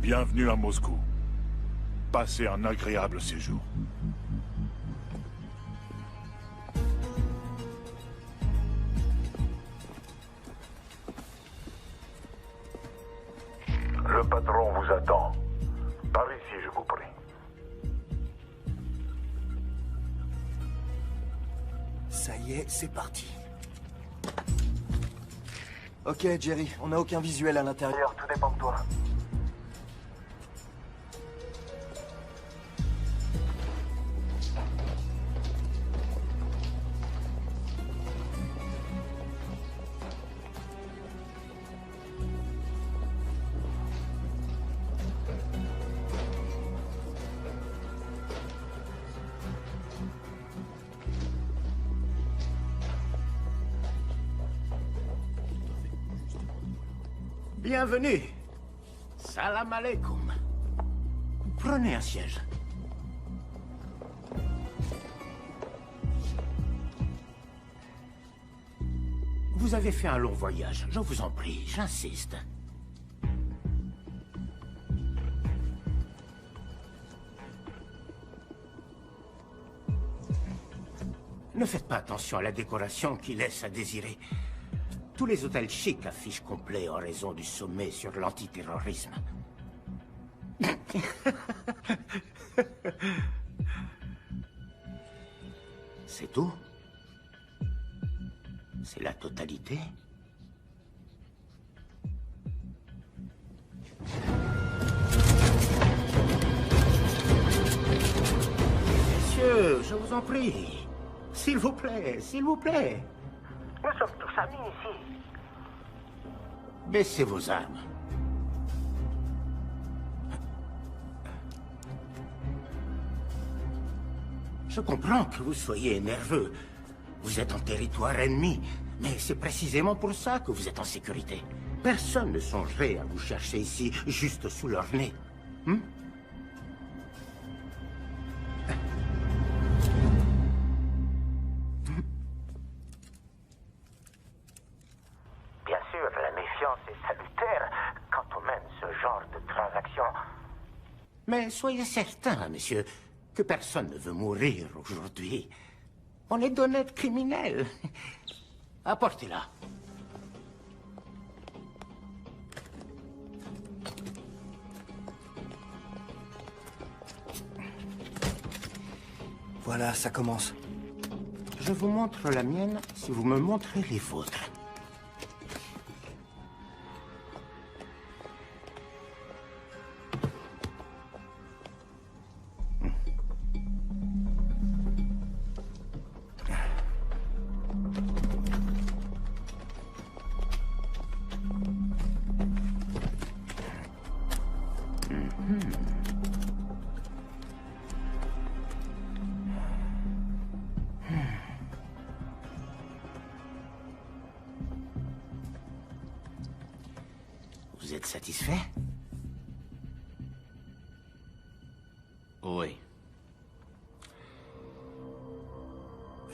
Bienvenue à Moscou. Passez un agréable séjour. Le patron vous attend. Par ici, je vous prie. Ça y est, c'est parti. Ok, Jerry, on n'a aucun visuel à l'intérieur, tout dépend de toi. Bienvenue. Salam alaikum. Prenez un siège. Vous avez fait un long voyage, je vous en prie, j'insiste. Ne faites pas attention à la décoration qui laisse à désirer. Tous les hôtels chics affichent complet en raison du sommet sur l'antiterrorisme. C'est tout? C'est la totalité? Messieurs, je vous en prie. S'il vous plaît, s'il vous plaît. Nous sommes tous amis ici. Baissez vos armes. Je comprends que vous soyez nerveux. Vous êtes en territoire ennemi, mais c'est précisément pour ça que vous êtes en sécurité. Personne ne songerait à vous chercher ici, juste sous leur nez. Bien sûr, la méfiance est salutaire quand on mène ce genre de transaction. Mais soyez certain, monsieur, que personne ne veut mourir aujourd'hui. On est d'honnêtes criminels. Apportez-la. Voilà, ça commence. Je vous montre la mienne si vous me montrez les vôtres. Vous êtes satisfait? Oui.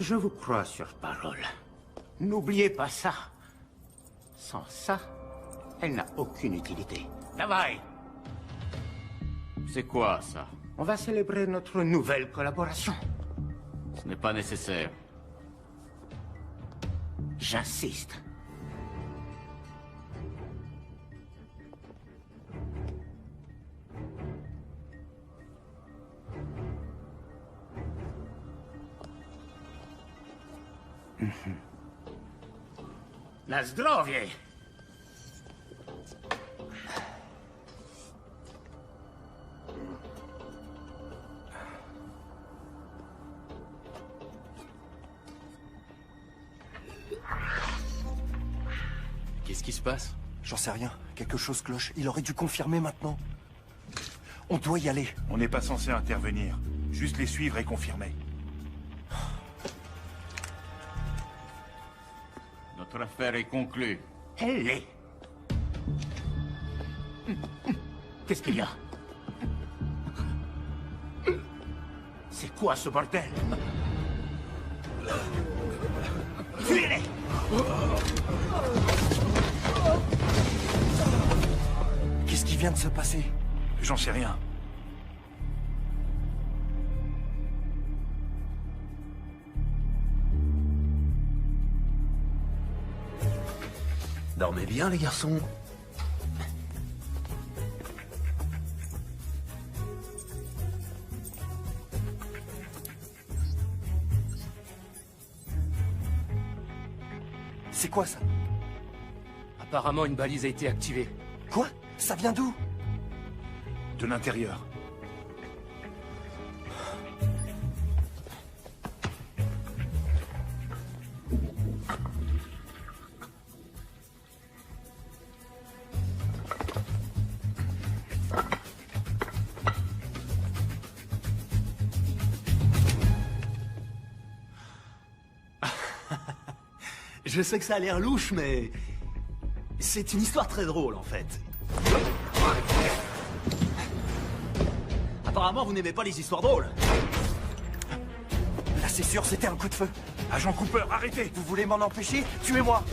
Je vous crois sur parole. N'oubliez pas ça. Sans ça, elle n'a aucune utilité. Travail! C'est quoi, ça? On va célébrer notre nouvelle collaboration. Ce n'est pas nécessaire. J'insiste. Na zdrowie! Qu'est-ce qui se passe? J'en sais rien. Quelque chose cloche. Il aurait dû confirmer maintenant. On doit y aller. On n'est pas censé intervenir. Juste les suivre et confirmer. Notre affaire est conclue. Elle l'est. Qu'est-ce qu'il y a? C'est quoi ce bordel? Fuyez-les! Qu'est-ce qui vient de se passer? J'en sais rien. Dormez bien, les garçons. C'est quoi ça? Apparemment, une balise a été activée. Quoi? Ça vient d'où? De l'intérieur. Je sais que ça a l'air louche, mais... c'est une histoire très drôle, en fait. Apparemment, vous n'aimez pas les histoires drôles. Là, c'est sûr, c'était un coup de feu. Agent Cooper, arrêtez! Vous voulez m'en empêcher? Tuez-moi!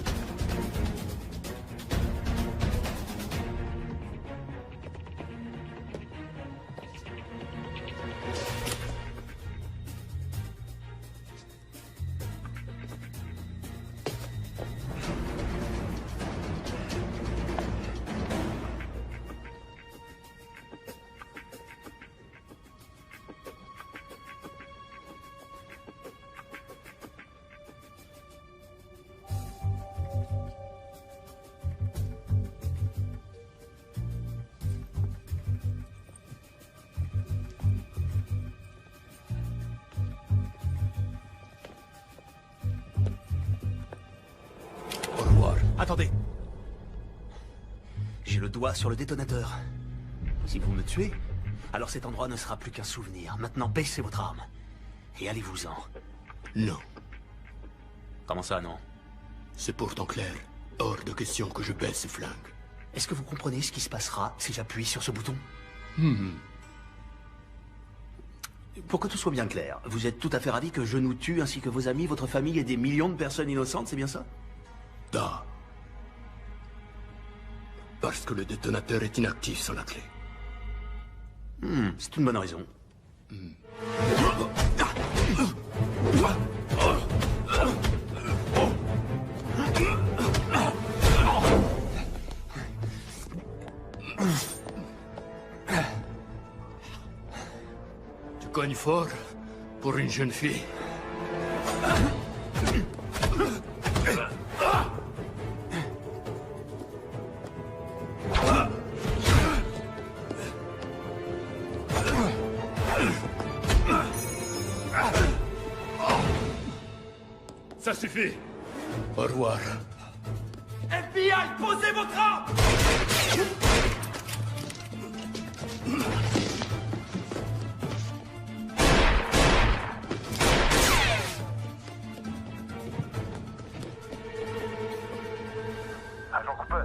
Au revoir. Attendez. J'ai le doigt sur le détonateur. Si vous me tuez, alors cet endroit ne sera plus qu'un souvenir. Maintenant, baissez votre arme. Et allez-vous-en. Non, Comment ça, non? c'est pourtant clair. Hors de question que je baisse ce flingue. Est-ce que vous comprenez ce qui se passera si j'appuie sur ce bouton? Pour que tout soit bien clair, vous êtes tout à fait ravi que je nous tue, ainsi que vos amis, votre famille et des millions de personnes innocentes, c'est bien ça? Da. Parce que le détonateur est inactif sans la clé. C'est une bonne raison. Tu cognes fort pour une jeune fille. Ça suffit! Au revoir. FBI, posez votre arme! Agent Cooper,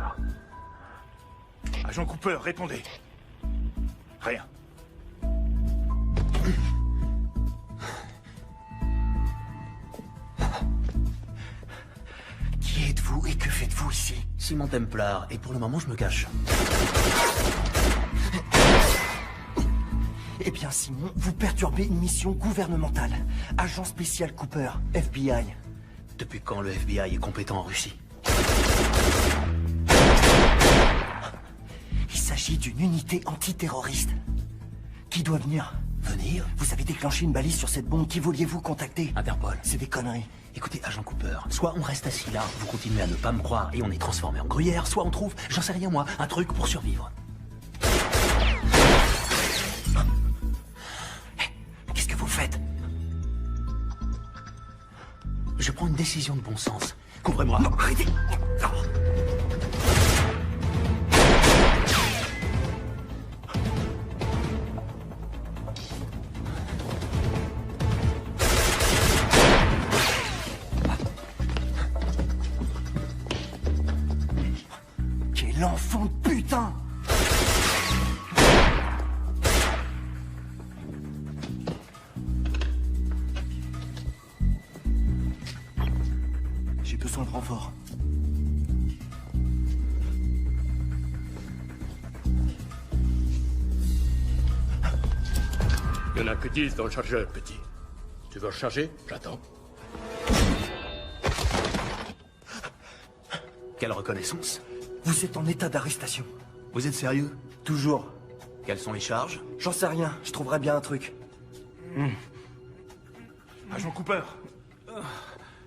Agent Cooper, répondez. Rien. Qui êtes-vous et que faites-vous ici? Simon Templar, et pour le moment, je me cache. Eh bien, Simon, vous perturbez une mission gouvernementale. Agent spécial Cooper, FBI. Depuis quand le FBI est compétent en Russie? Il s'agit d'une unité antiterroriste. Qui doit venir? Venir? Vous avez déclenché une balise sur cette bombe. Qui vouliez-vous contacter? Interpol. C'est des conneries. Écoutez, agent Cooper, soit on reste assis là, vous continuez à ne pas me croire et on est transformé en gruyère, soit on trouve, j'en sais rien moi, un truc pour survivre. Qu'est-ce que vous faites? Je prends une décision de bon sens. Couvrez-moi. Non, arrêtez! Quel enfant de putain! J'ai besoin de renfort. Il n'y en a que 10 dans le chargeur, petit. Tu veux recharger? J'attends. Quelle reconnaissance? Vous êtes en état d'arrestation. Vous êtes sérieux? Toujours. Quelles sont les charges? J'en sais rien, je trouverai bien un truc. Agent Cooper.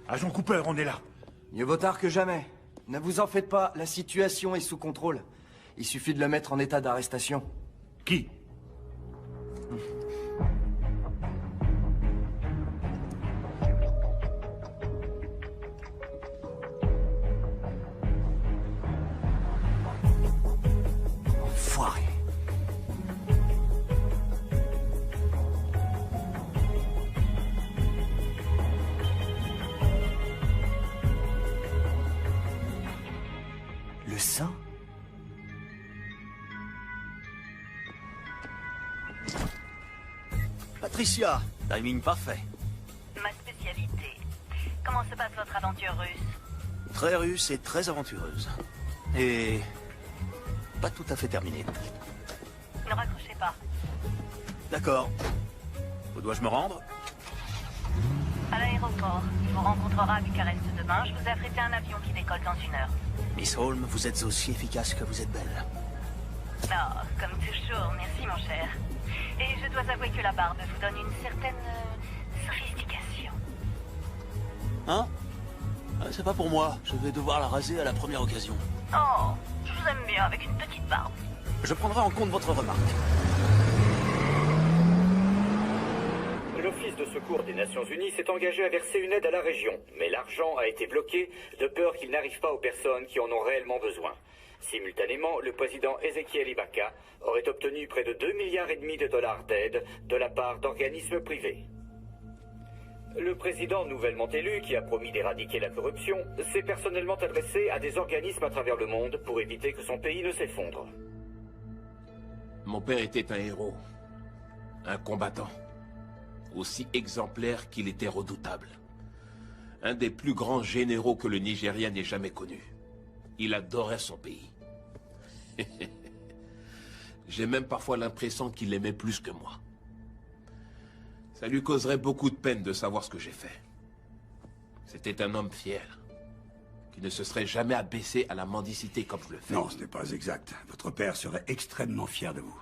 Agent Cooper, on est là. Mieux vaut tard que jamais. Ne vous en faites pas, la situation est sous contrôle. Il suffit de le mettre en état d'arrestation. Qui? Enfoiré. Le sang? Patricia, timing parfait. Ma spécialité. Comment se passe votre aventure russe? Très russe et très aventureuse. Et... pas tout à fait terminée. Ne raccrochez pas. D'accord. Où dois-je me rendre? À l'aéroport. Il vous rencontrera à Bucarest demain. Je vous ai affrété un avion qui décolle dans 1 heure. Miss Holmes, vous êtes aussi efficace que vous êtes belle. Non, comme toujours. Merci, mon cher. Et je dois avouer que la barbe vous donne une certaine sophistication. Hein? C'est pas pour moi. Je vais devoir la raser à la première occasion. Oh, je vous aime bien avec une petite barbe. Je prendrai en compte votre remarque. L'Office de secours des Nations Unies s'est engagé à verser une aide à la région, mais l'argent a été bloqué de peur qu'il n'arrive pas aux personnes qui en ont réellement besoin. Simultanément, le président Ezekiel Ibaka aurait obtenu près de 2,5 milliards de dollars d'aide de la part d'organismes privés. Le président nouvellement élu, qui a promis d'éradiquer la corruption, s'est personnellement adressé à des organismes à travers le monde pour éviter que son pays ne s'effondre. Mon père était un héros, un combattant, aussi exemplaire qu'il était redoutable. Un des plus grands généraux que le Nigeria n'ait jamais connu. Il adorait son pays. J'ai même parfois l'impression qu'il l'aimait plus que moi. Ça lui causerait beaucoup de peine de savoir ce que j'ai fait. C'était un homme fier, qui ne se serait jamais abaissé à la mendicité comme je le fais. Non, ce n'est pas exact. Votre père serait extrêmement fier de vous.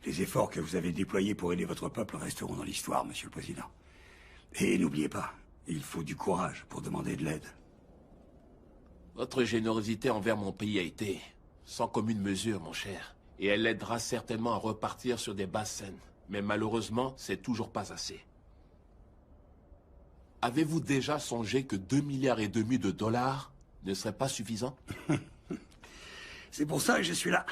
Les efforts que vous avez déployés pour aider votre peuple resteront dans l'histoire, Monsieur le Président. Et n'oubliez pas, il faut du courage pour demander de l'aide. Votre générosité envers mon pays a été sans commune mesure, mon cher. Et elle l'aidera certainement à repartir sur des bases saines. Mais malheureusement, c'est toujours pas assez. Avez-vous déjà songé que 2,5 milliards de dollars ne seraient pas suffisants? C'est pour ça que je suis là.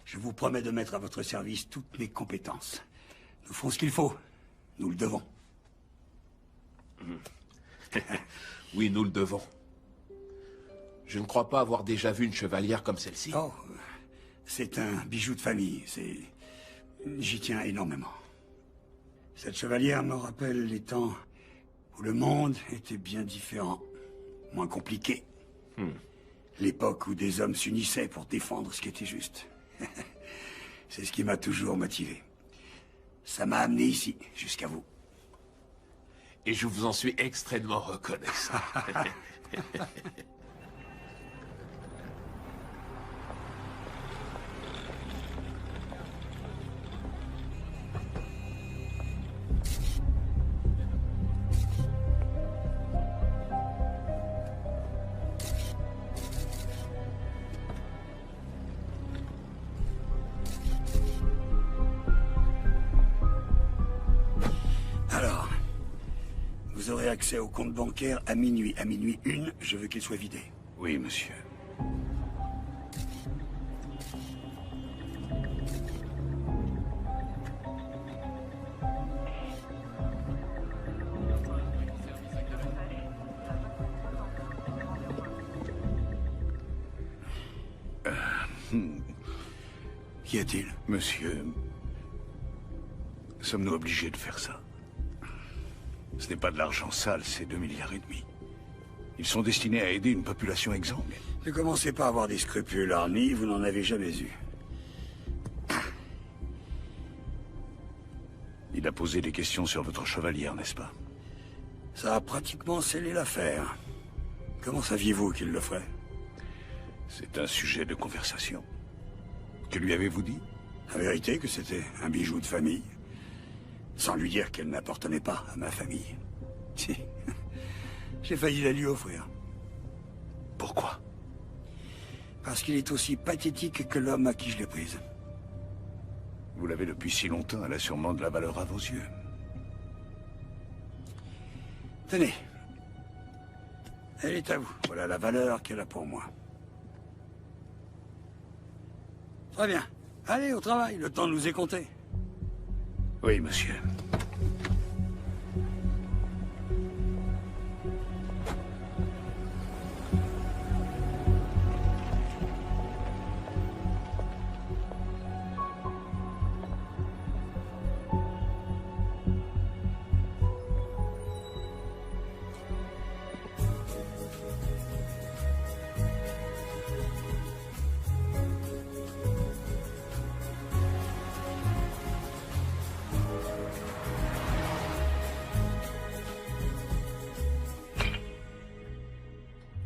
Je vous promets de mettre à votre service toutes mes compétences. Nous ferons ce qu'il faut. Nous le devons. Oui, nous le devons. Je ne crois pas avoir déjà vu une chevalière comme celle-ci. Oh, c'est un bijou de famille. J'y tiens énormément. Cette chevalière me rappelle les temps où le monde était bien différent, moins compliqué. L'époque où des hommes s'unissaient pour défendre ce qui était juste. C'est ce qui m'a toujours motivé. Ça m'a amené ici, jusqu'à vous. Et je vous en suis extrêmement reconnaissant. Alors, vous aurez accès au compte bancaire à minuit. À minuit 1, je veux qu'il soit vidé. Oui, monsieur. Qu'y a-t-il? Monsieur, sommes-nous obligés de faire ça? Ce n'est pas de l'argent sale, c'est 2,5 milliards. Ils sont destinés à aider une population exsangue. Ne commencez pas à avoir des scrupules, Arnie, vous n'en avez jamais eu. Il a posé des questions sur votre chevalière, n'est-ce pas? Ça a pratiquement scellé l'affaire. Comment saviez-vous qu'il le ferait? C'est un sujet de conversation. Que lui avez-vous dit? La vérité que c'était un bijou de famille. Sans lui dire qu'elle n'appartenait pas à ma famille. Si. J'ai failli la lui offrir. Pourquoi? Parce qu'il est aussi pathétique que l'homme à qui je l'ai prise. Vous l'avez depuis si longtemps, elle a sûrement de la valeur à vos yeux. Tenez. Elle est à vous. Voilà la valeur qu'elle a pour moi. Très bien. Allez, au travail. Le temps nous est compté. Oui, monsieur.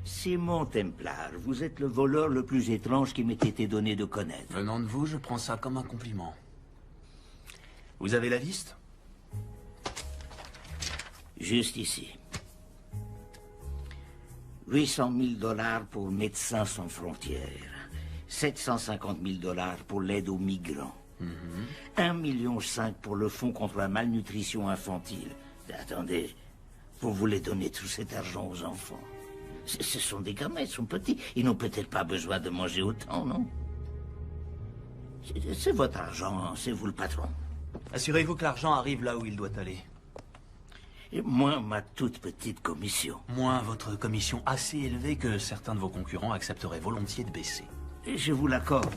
Simon Templar, vous êtes le voleur le plus étrange qui m'ait été donné de connaître. Venant de vous, je prends ça comme un compliment. Vous avez la liste? Juste ici. 800 000 $ pour Médecins sans frontières. 750 000 $ pour l'aide aux migrants. 1,5 million pour le fonds contre la malnutrition infantile. Attendez, vous voulez donner tout cet argent aux enfants? Ce sont des gamins, ils sont petits. Ils n'ont peut-être pas besoin de manger autant, non? C'est votre argent, c'est vous le patron. Assurez-vous que l'argent arrive là où il doit aller. Et moins ma toute petite commission. Moins votre commission assez élevée que certains de vos concurrents accepteraient volontiers de baisser. Je vous l'accorde,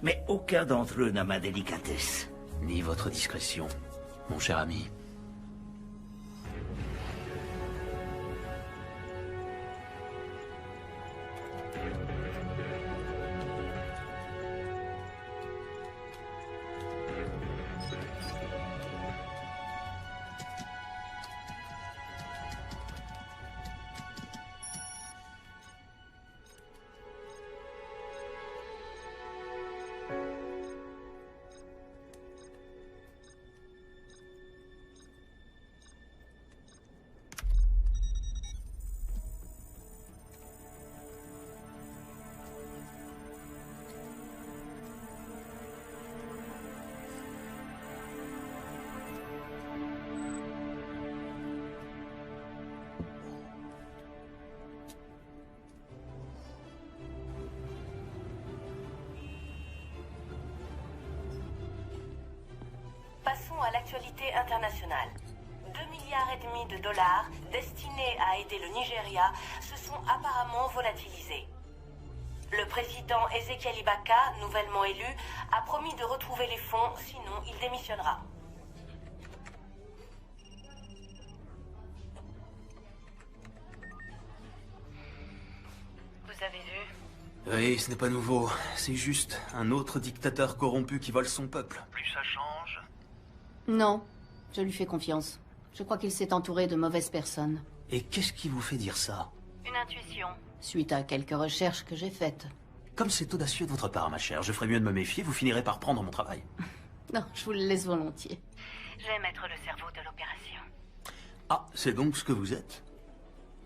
mais aucun d'entre eux n'a ma délicatesse. Ni votre discrétion, mon cher ami. Passons à l'actualité internationale. 2,5 milliards de dollars destinés à aider le Nigeria se sont apparemment volatilisés. Le président Ezekiel Ibaka, nouvellement élu, a promis de retrouver les fonds, sinon il démissionnera. Vous avez vu? Oui, ce n'est pas nouveau. C'est juste un autre dictateur corrompu qui vole son peuple. Plus ça change. Non, je lui fais confiance. Je crois qu'il s'est entouré de mauvaises personnes. Et qu'est-ce qui vous fait dire ça? Une intuition. Suite à quelques recherches que j'ai faites. Comme c'est audacieux de votre part, ma chère, je ferais mieux de me méfier, vous finirez par prendre mon travail. Non, je vous le laisse volontiers. J'aime être le cerveau de l'opération. Ah, c'est donc ce que vous êtes?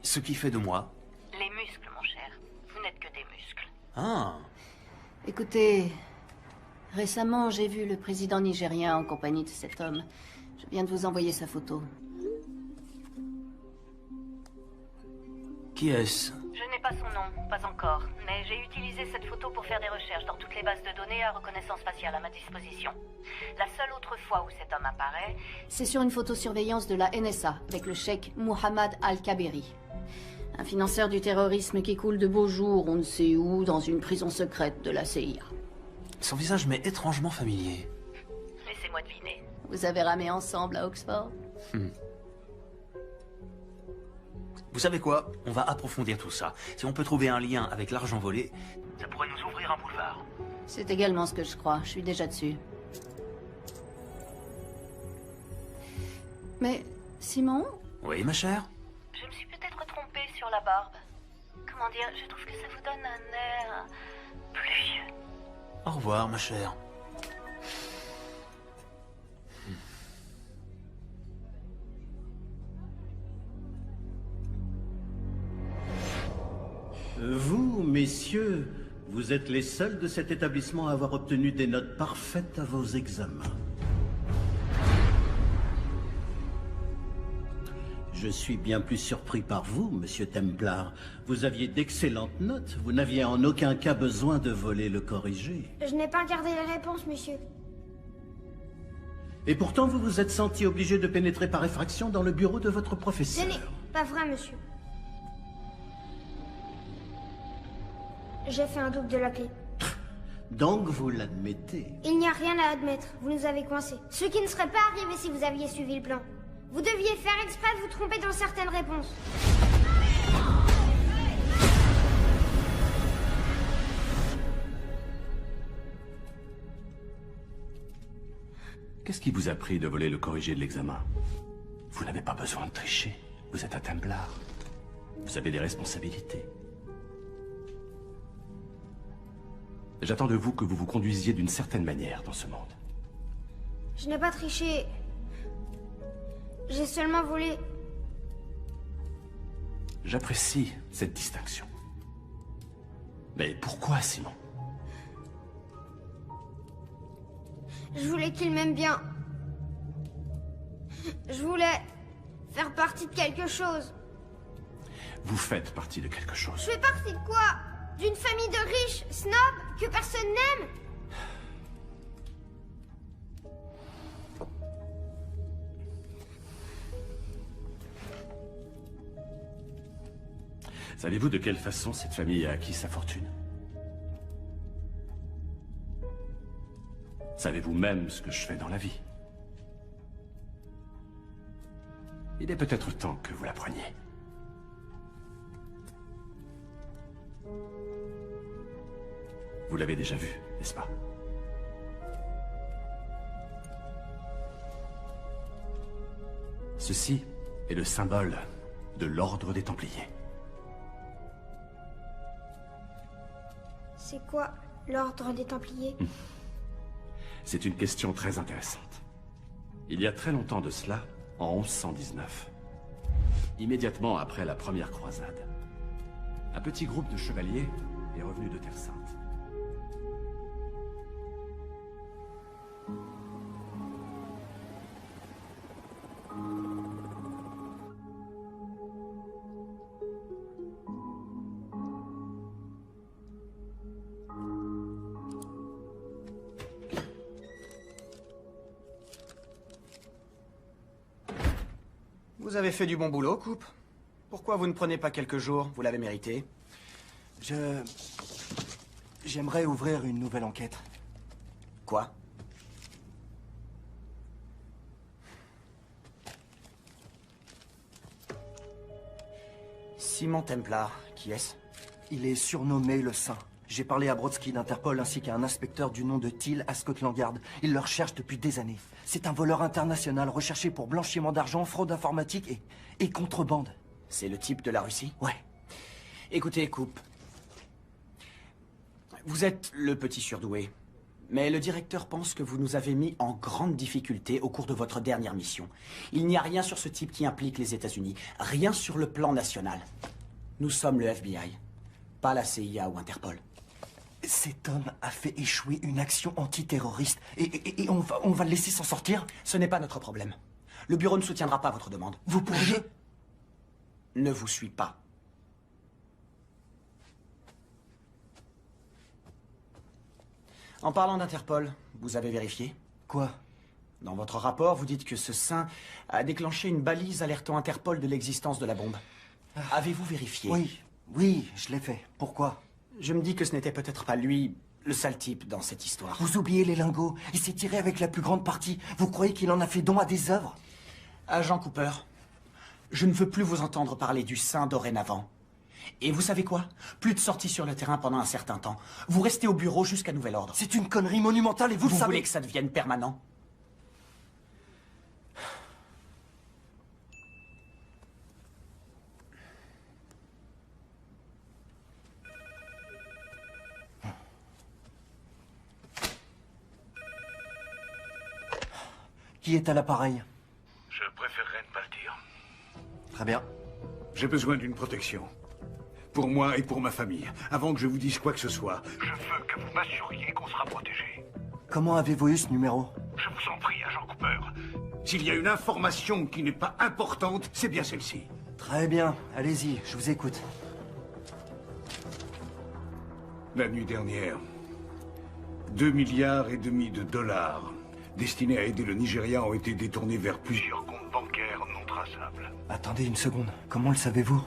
Ce qui fait de moi? Les muscles, mon cher. Vous n'êtes que des muscles. Ah. Écoutez, récemment, j'ai vu le président nigérien en compagnie de cet homme. Je viens de vous envoyer sa photo. Qui est-ce? Je n'ai pas son nom, pas encore, mais j'ai utilisé cette photo pour faire des recherches dans toutes les bases de données à reconnaissance faciale à ma disposition. La seule autre fois où cet homme apparaît... C'est sur une photosurveillance de la NSA, avec le cheikh Mohammed Al-Kaberi. Un financeur du terrorisme qui coule de beaux jours, on ne sait où, dans une prison secrète de la CIA. Son visage m'est étrangement familier. Laissez-moi deviner. Vous avez ramé ensemble à Oxford? Vous savez quoi? On va approfondir tout ça. Si on peut trouver un lien avec l'argent volé, ça pourrait nous ouvrir un boulevard. C'est également ce que je crois. Je suis déjà dessus. Mais, Simon? Oui, ma chère? Je me suis peut-être trompée sur la barbe. Comment dire, je trouve que ça vous donne un air... plus vieux. Au revoir, ma chère. Vous, messieurs, vous êtes les seuls de cet établissement à avoir obtenu des notes parfaites à vos examens. Je suis bien plus surpris par vous, monsieur Templar. Vous aviez d'excellentes notes. Vous n'aviez en aucun cas besoin de voler le corrigé. Je n'ai pas regardé les réponses, monsieur. Et pourtant, vous vous êtes senti obligé de pénétrer par effraction dans le bureau de votre Ce professeur. n'est pas vrai, monsieur. J'ai fait un double de la clé. Donc vous l'admettez. Il n'y a rien à admettre. Vous nous avez coincés. Ce qui ne serait pas arrivé si vous aviez suivi le plan. Vous deviez faire exprès de vous tromper dans certaines réponses. Qu'est-ce qui vous a pris de voler le corrigé de l'examen? Vous n'avez pas besoin de tricher. Vous êtes un Templar. Vous avez des responsabilités. J'attends de vous que vous vous conduisiez d'une certaine manière dans ce monde. Je n'ai pas triché. J'ai seulement volé. J'apprécie cette distinction. Mais pourquoi, Simon? Je voulais qu'il m'aime bien. Je voulais faire partie de quelque chose. Vous faites partie de quelque chose. Je fais partie de quoi? D'une famille de riches, snobs, que personne n'aime? Savez-vous de quelle façon cette famille a acquis sa fortune? Savez-vous même ce que je fais dans la vie? Il est peut-être temps que vous l'appreniez. Vous l'avez déjà vu, n'est-ce pas? Ceci est le symbole de l'Ordre des Templiers. C'est quoi l'ordre des Templiers? C'est une question très intéressante. Il y a très longtemps de cela, en 1119, immédiatement après la première croisade, un petit groupe de chevaliers est revenu de Terre Sainte. Vous avez fait du bon boulot, Coupe. Pourquoi vous ne prenez pas quelques jours? Vous l'avez mérité. J'aimerais ouvrir une nouvelle enquête. Quoi? Simon Templar, qui est-ce? Il est surnommé le Saint. J'ai parlé à Brodsky d'Interpol ainsi qu'à un inspecteur du nom de Thiel à Scotland Yard. Il le recherche depuis des années. C'est un voleur international recherché pour blanchiment d'argent, fraude informatique et contrebande. C'est le type de la Russie? Ouais. Écoutez, Coupe. Vous êtes le petit surdoué. Mais le directeur pense que vous nous avez mis en grande difficulté au cours de votre dernière mission. Il n'y a rien sur ce type qui implique les États-Unis. Rien sur le plan national. Nous sommes le FBI, pas la CIA ou Interpol. Cet homme a fait échouer une action antiterroriste. Et on va le laisser s'en sortir? Ce n'est pas notre problème. Le bureau ne soutiendra pas votre demande. Vous pourriez... Ne vous suis pas. En parlant d'Interpol, vous avez vérifié? Quoi? Dans votre rapport, vous dites que ce saint a déclenché une balise alertant Interpol de l'existence de la bombe. Avez-vous vérifié? Oui, je l'ai fait. Pourquoi? Je me dis que ce n'était peut-être pas lui, le sale type dans cette histoire. Vous oubliez les lingots. Il s'est tiré avec la plus grande partie. Vous croyez qu'il en a fait don à des œuvres? Agent Cooper, je ne veux plus vous entendre parler du saint dorénavant. Et vous savez quoi? Plus de sorties sur le terrain pendant un certain temps. Vous restez au bureau jusqu'à nouvel ordre. C'est une connerie monumentale et vous le savez. Vous voulez que ça devienne permanent? Qui est à l'appareil? Je préférerais ne pas le dire. Très bien. J'ai besoin d'une protection. Pour moi et pour ma famille. Avant que je vous dise quoi que ce soit, je veux que vous m'assuriez qu'on sera protégé. Comment avez-vous eu ce numéro? Je vous en prie, agent Cooper. S'il y a une information qui n'est pas importante, c'est bien celle-ci. Très bien. Allez-y, je vous écoute. La nuit dernière, 2,5 milliards de dollars destinés à aider le Nigeria ont été détournés vers plusieurs comptes bancaires non traçables. Attendez une seconde. Comment le savez-vous?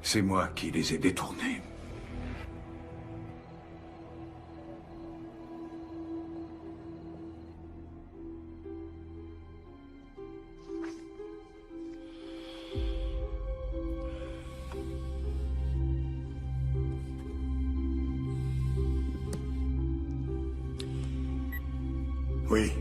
C'est moi qui les ai détournés. Oui.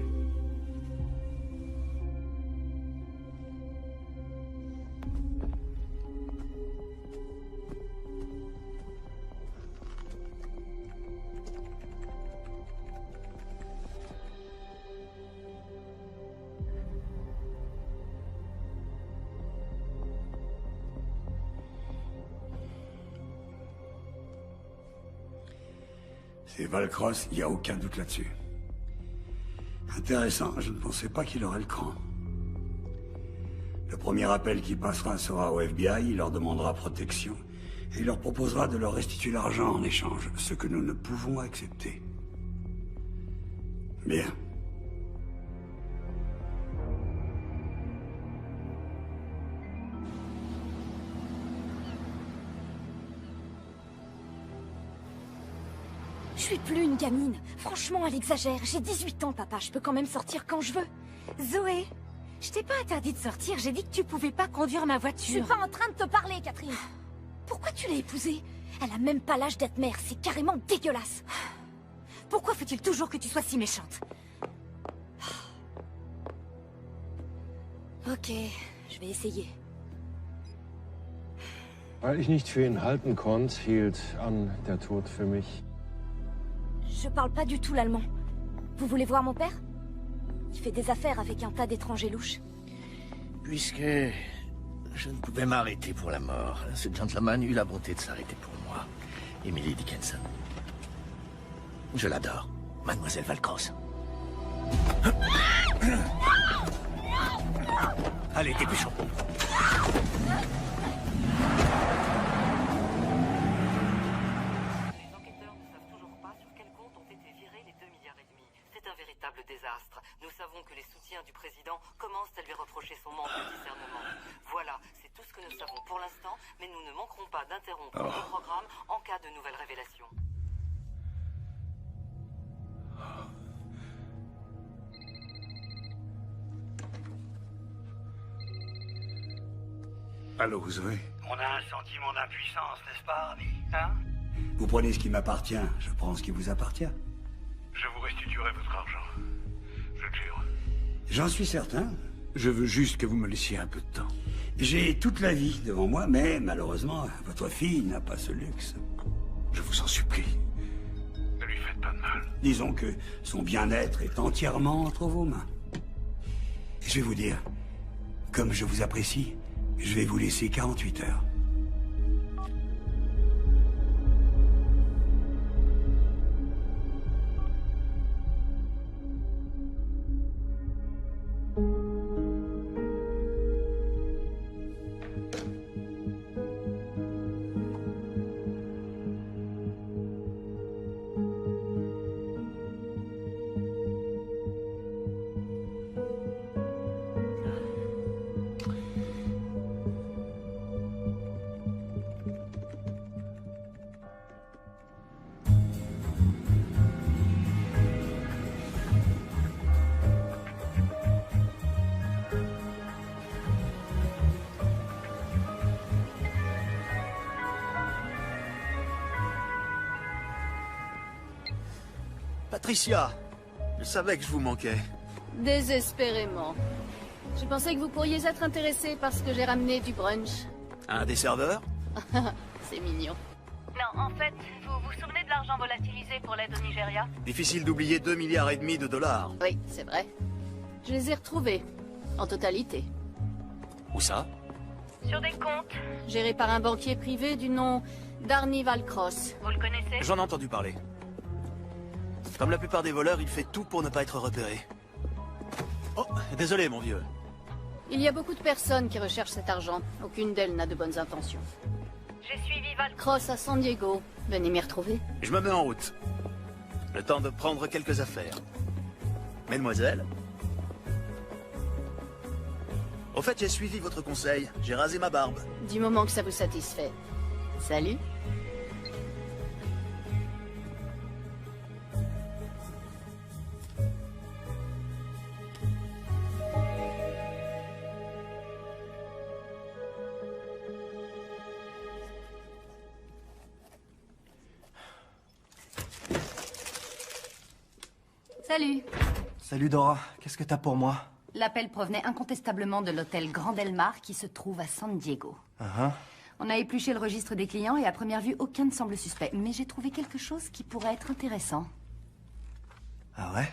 C'est Valcross, il n'y a aucun doute là-dessus. Intéressant, je ne pensais pas qu'il aurait le cran. Le premier appel qui passera sera au FBI, il leur demandera protection. Et il leur proposera de leur restituer l'argent en échange, ce que nous ne pouvons accepter. Bien. Je suis plus une gamine. Franchement, elle exagère. J'ai 18 ans, papa. Je peux quand même sortir quand je veux. Zoé, je t'ai pas interdit de sortir. J'ai dit que tu pouvais pas conduire ma voiture. Je suis pas en train de te parler, Catherine. Pourquoi tu l'as épousée? Elle a même pas l'âge d'être mère. C'est carrément dégueulasse. Pourquoi faut-il toujours que tu sois si méchante? Ok, je vais essayer. Weil ich nicht für ihn halten konnte, hielt an der Tod für mich. Je parle pas du tout l'allemand. Vous voulez voir mon père? Il fait des affaires avec un tas d'étrangers louches. Puisque je ne pouvais m'arrêter pour la mort, ce gentleman eut la bonté de s'arrêter pour moi. Emily Dickinson. Je l'adore, Mademoiselle Valcross. Allez, dépêchons. Désastre. Nous savons que les soutiens du président commencent à lui reprocher son manque de discernement. Voilà, c'est tout ce que nous savons pour l'instant, mais nous ne manquerons pas d'interrompre le programme en cas de nouvelles révélations. Allô, Zoé? On a un sentiment d'impuissance, n'est-ce pas, ami? Hein? Vous prenez ce qui m'appartient, je prends ce qui vous appartient. Je vous restituerai votre argent. Je le jure. J'en suis certain. Je veux juste que vous me laissiez un peu de temps. J'ai toute la vie devant moi, mais malheureusement, votre fille n'a pas ce luxe. Je vous en supplie. Ne lui faites pas de mal. Disons que son bien-être est entièrement entre vos mains. Je vais vous dire, comme je vous apprécie, je vais vous laisser 48 heures. Patricia, je savais que je vous manquais. Désespérément. Je pensais que vous pourriez être intéressé parce que j'ai ramené du brunch. Un des serveurs? C'est mignon. Non, en fait, vous vous souvenez de l'argent volatilisé pour l'aide au Nigeria? Difficile d'oublier 2,5 milliards de dollars. Oui, c'est vrai. Je les ai retrouvés. En totalité. Où ça? Sur des comptes. Gérés par un banquier privé du nom d'Arnie Valcross. Vous le connaissez? J'en ai entendu parler. Comme la plupart des voleurs, il fait tout pour ne pas être repéré. Oh, désolé mon vieux. Il y a beaucoup de personnes qui recherchent cet argent. Aucune d'elles n'a de bonnes intentions. J'ai suivi Valcross à San Diego. Venez m'y retrouver. Je me mets en route. Le temps de prendre quelques affaires. Mesdemoiselles. Au fait, j'ai suivi votre conseil. J'ai rasé ma barbe. Du moment que ça vous satisfait. Salut. Salut. Salut Dora, qu'est-ce que t'as pour moi? L'appel provenait incontestablement de l'hôtel Grand Del Mar qui se trouve à San Diego. On a épluché le registre des clients et à première vue, aucun ne semble suspect. Mais j'ai trouvé quelque chose qui pourrait être intéressant. Ah ouais?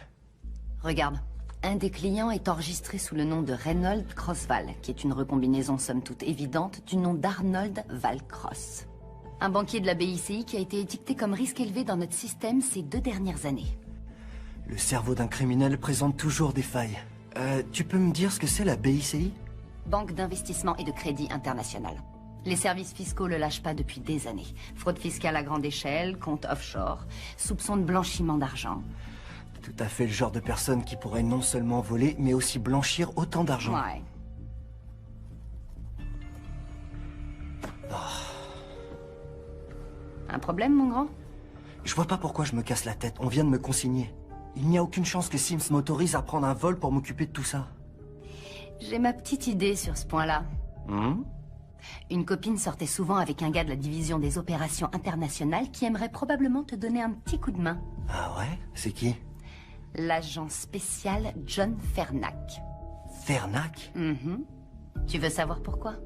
Regarde. Un des clients est enregistré sous le nom de Reynold Crossval, qui est une recombinaison somme toute évidente du nom d'Arnold Valcross. Un banquier de la BICI qui a été étiqueté comme risque élevé dans notre système ces 2 dernières années. Le cerveau d'un criminel présente toujours des failles. Tu peux me dire ce que c'est la BICI? Banque d'investissement et de crédit international. Les services fiscaux le lâchent pas depuis des années. Fraude fiscale à grande échelle, compte offshore, soupçons de blanchiment d'argent. Tout à fait le genre de personne qui pourrait non seulement voler, mais aussi blanchir autant d'argent. Ouais. Un problème, mon grand? Je vois pas pourquoi je me casse la tête. On vient de me consigner. Il n'y a aucune chance que Sims m'autorise à prendre un vol pour m'occuper de tout ça. J'ai ma petite idée sur ce point-là. Une copine sortait souvent avec un gars de la division des opérations internationales qui aimerait probablement te donner un petit coup de main. Ah ouais? C'est qui? L'agent spécial John Fernac. Fernac? Tu veux savoir pourquoi?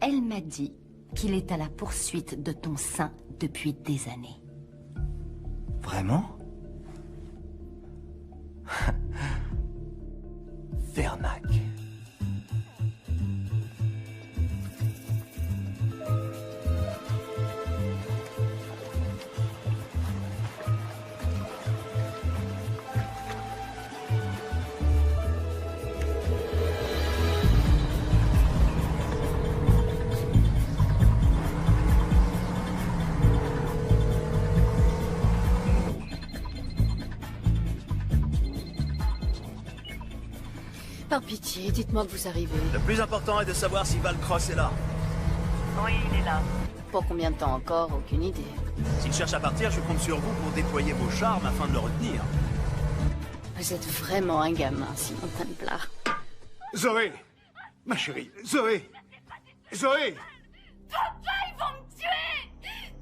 Elle m'a dit qu'il est à la poursuite de ton sein depuis des années. Vraiment? Fernac. Par pitié, dites-moi que vous arrivez. Le plus important est de savoir si Valcross est là. Oui, il est là. Pour combien de temps encore? Aucune idée. S'il cherche à partir, je compte sur vous pour déployer vos charmes afin de le retenir. Vous êtes vraiment un gamin, Simon Templar. Zoé! Ma chérie, Zoé! Zoé! Papa, ils vont me tuer!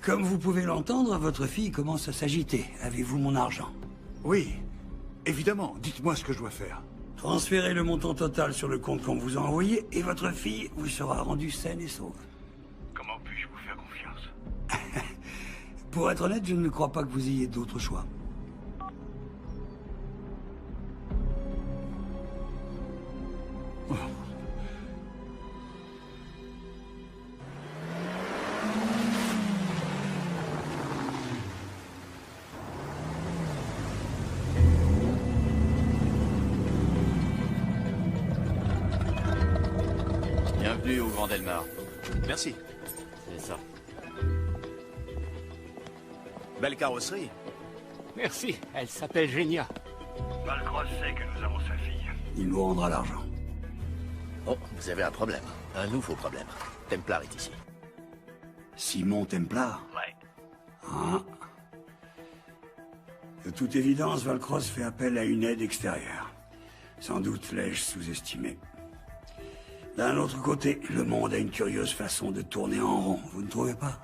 Comme vous pouvez l'entendre, votre fille commence à s'agiter. Avez-vous mon argent? Oui, évidemment. Dites-moi ce que je dois faire. Transférez le montant total sur le compte qu'on vous a envoyé et votre fille vous sera rendue saine et sauve. Comment puis-je vous faire confiance? Pour être honnête, je ne crois pas que vous ayez d'autre choix. Bienvenue au Grand Del Mar. Merci. C'est ça. Belle carrosserie. Merci, elle s'appelle Genia. Valcross sait que nous avons sa fille. Il nous rendra l'argent. Oh, vous avez un problème. Un nouveau problème. Templar est ici. Simon Templar? Ouais. Ah. De toute évidence, Valcross fait appel à une aide extérieure. Sans doute l'ai-je sous-estimé. D'un autre côté, le monde a une curieuse façon de tourner en rond, vous ne trouvez pas?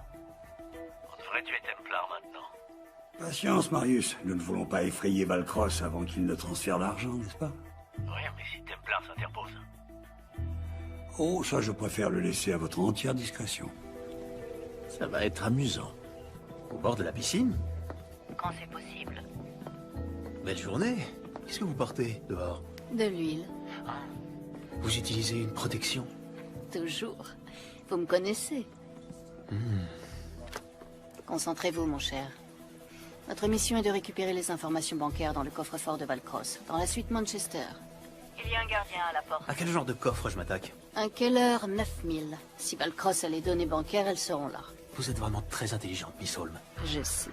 On devrait tuer Templar maintenant. Patience, Marius. Nous ne voulons pas effrayer Valcross avant qu'il ne transfère l'argent, n'est-ce pas? Rien, mais si Templar s'interpose. Oh, ça, je préfère le laisser à votre entière discrétion. Ça va être amusant. Au bord de la piscine? Quand c'est possible. Belle journée. Qu'est-ce que vous portez dehors? De l'huile. Vous utilisez une protection? Toujours. Vous me connaissez. Concentrez-vous, mon cher. Notre mission est de récupérer les informations bancaires dans le coffre-fort de Valcross, dans la suite Manchester. Il y a un gardien à la porte. À quel genre de coffre je m'attaque? Un Keller 9000. Si Valcross a les données bancaires, elles seront là. Vous êtes vraiment très intelligente, Miss Holmes. Je sais.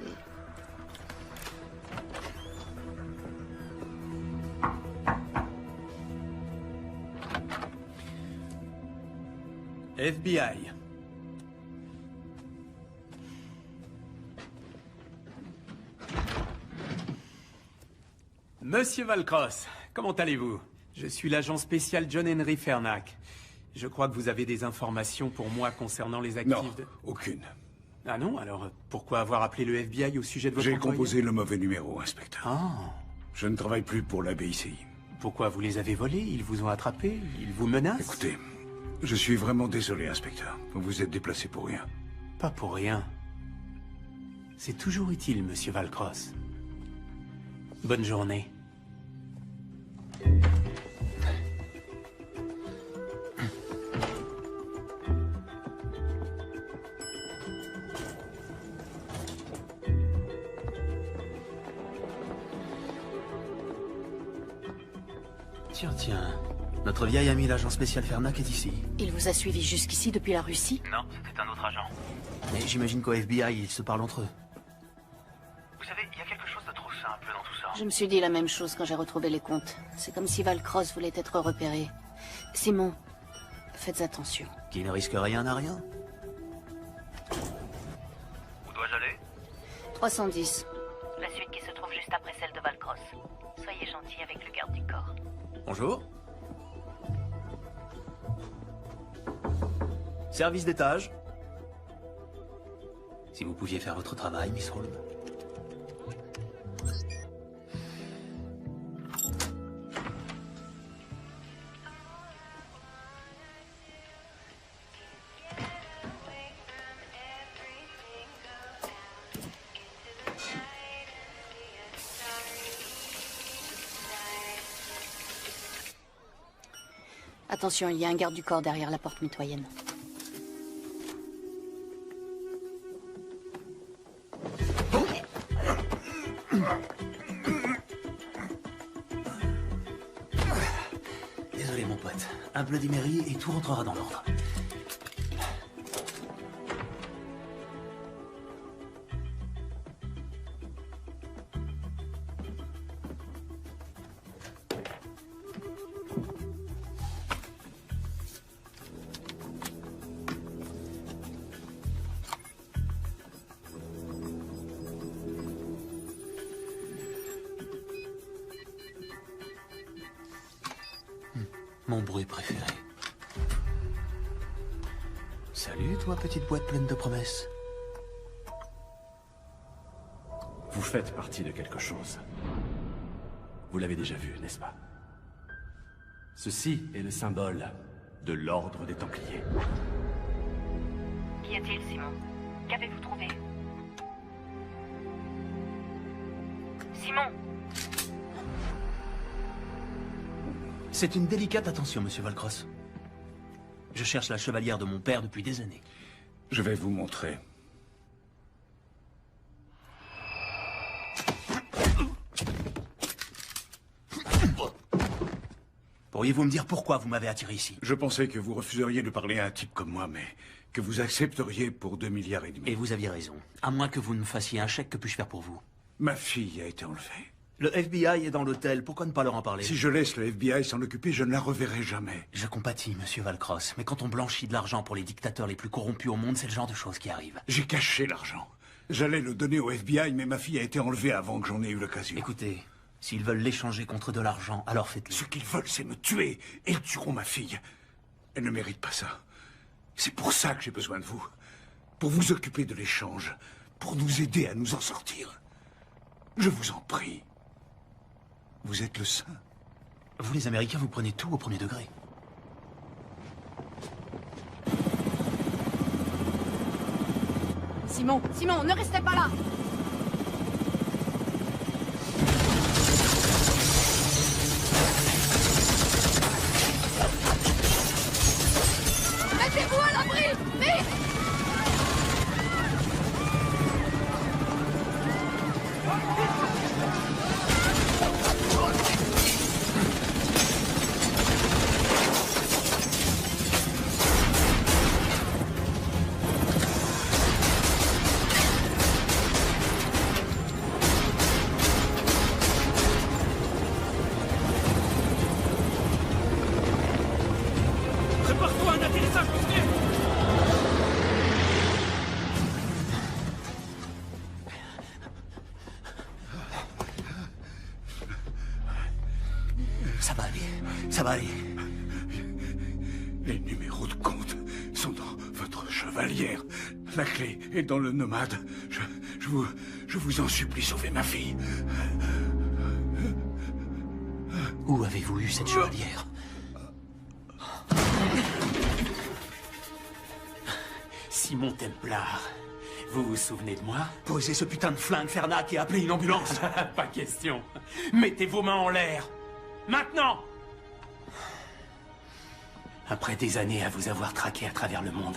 FBI. Monsieur Valcross, comment allez-vous? Je suis l'agent spécial John Henry Fernac. Je crois que vous avez des informations pour moi concernant les actifs Non, aucune. Ah non? Alors, pourquoi avoir appelé le FBI au sujet de votre J'ai employé? composé le mauvais numéro, inspecteur. Ah. Je ne travaille plus pour la BICI. Pourquoi vous les avez volés? Ils vous ont attrapés? Ils vous menacent? Écoutez, je suis vraiment désolé, inspecteur. Vous vous êtes déplacé pour rien. Pas pour rien. C'est toujours utile, monsieur Valcross. Bonne journée. Tiens. Notre vieil ami l'agent spécial Fernac est ici. Il vous a suivi jusqu'ici depuis la Russie? Non, c'était un autre agent. Mais j'imagine qu'au FBI, ils se parlent entre eux. Vous savez, il y a quelque chose de trop simple dans tout ça. Je me suis dit la même chose quand j'ai retrouvé les comptes. C'est comme si Valcross voulait être repéré. Simon, faites attention. Qui ne risque rien n'a rien. Où dois-je aller? 310. La suite qui se trouve juste après celle de Valcross. Soyez gentil avec le garde du corps. Bonjour. Service d'étage. Si vous pouviez faire votre travail, Miss Holmes. Attention, il y a un garde du corps derrière la porte mitoyenne. Désolé, mon pote. Un Bloody Mary et tout rentrera dans l'ordre. Mon bruit préféré. Salut, toi, petite boîte pleine de promesses. Vous faites partie de quelque chose. Vous l'avez déjà vu, n'est-ce pas? Ceci est le symbole de l'ordre des Templiers. Qu'y a-t-il, Simon? Qu'avez-vous trouvé? Simon! C'est une délicate attention, monsieur Valcross. Je cherche la chevalière de mon père depuis des années. Je vais vous montrer. Pourriez-vous me dire pourquoi vous m'avez attiré ici? Je pensais que vous refuseriez de parler à un type comme moi, mais que vous accepteriez pour 2,5 milliards. Et vous aviez raison. À moins que vous ne me fassiez un chèque, que puis-je faire pour vous? Ma fille a été enlevée. Le FBI est dans l'hôtel, pourquoi ne pas leur en parler? Si je laisse le FBI s'en occuper, je ne la reverrai jamais. Je compatis, monsieur Valcross, mais quand on blanchit de l'argent pour les dictateurs les plus corrompus au monde, c'est le genre de choses qui arrivent. J'ai caché l'argent. J'allais le donner au FBI, mais ma fille a été enlevée avant que j'en ai eu l'occasion. Écoutez, s'ils veulent l'échanger contre de l'argent, alors faites-le. Ce qu'ils veulent, c'est me tuer. Et ils tueront ma fille. Elle ne mérite pas ça. C'est pour ça que j'ai besoin de vous. Pour vous occuper de l'échange. Pour nous aider à nous en sortir. Je vous en prie. Vous êtes le saint. Vous, les Américains, vous prenez tout au premier degré. Simon, ne restez pas là! Mettez-vous à l'abri! Vite! Prépare-toi à un atterrissage couvert. Ça va aller, ça va aller. Les numéros de compte sont dans votre chevalière. La clé est dans le nomade. Je vous en supplie, sauvez ma fille. Où avez-vous eu cette chevalière? Simon Templar, vous vous souvenez de moi? Posez ce putain de flingue, Fernac, et appelez une ambulance. Pas question. Mettez vos mains en l'air. Maintenant! Après des années à vous avoir traqué à travers le monde,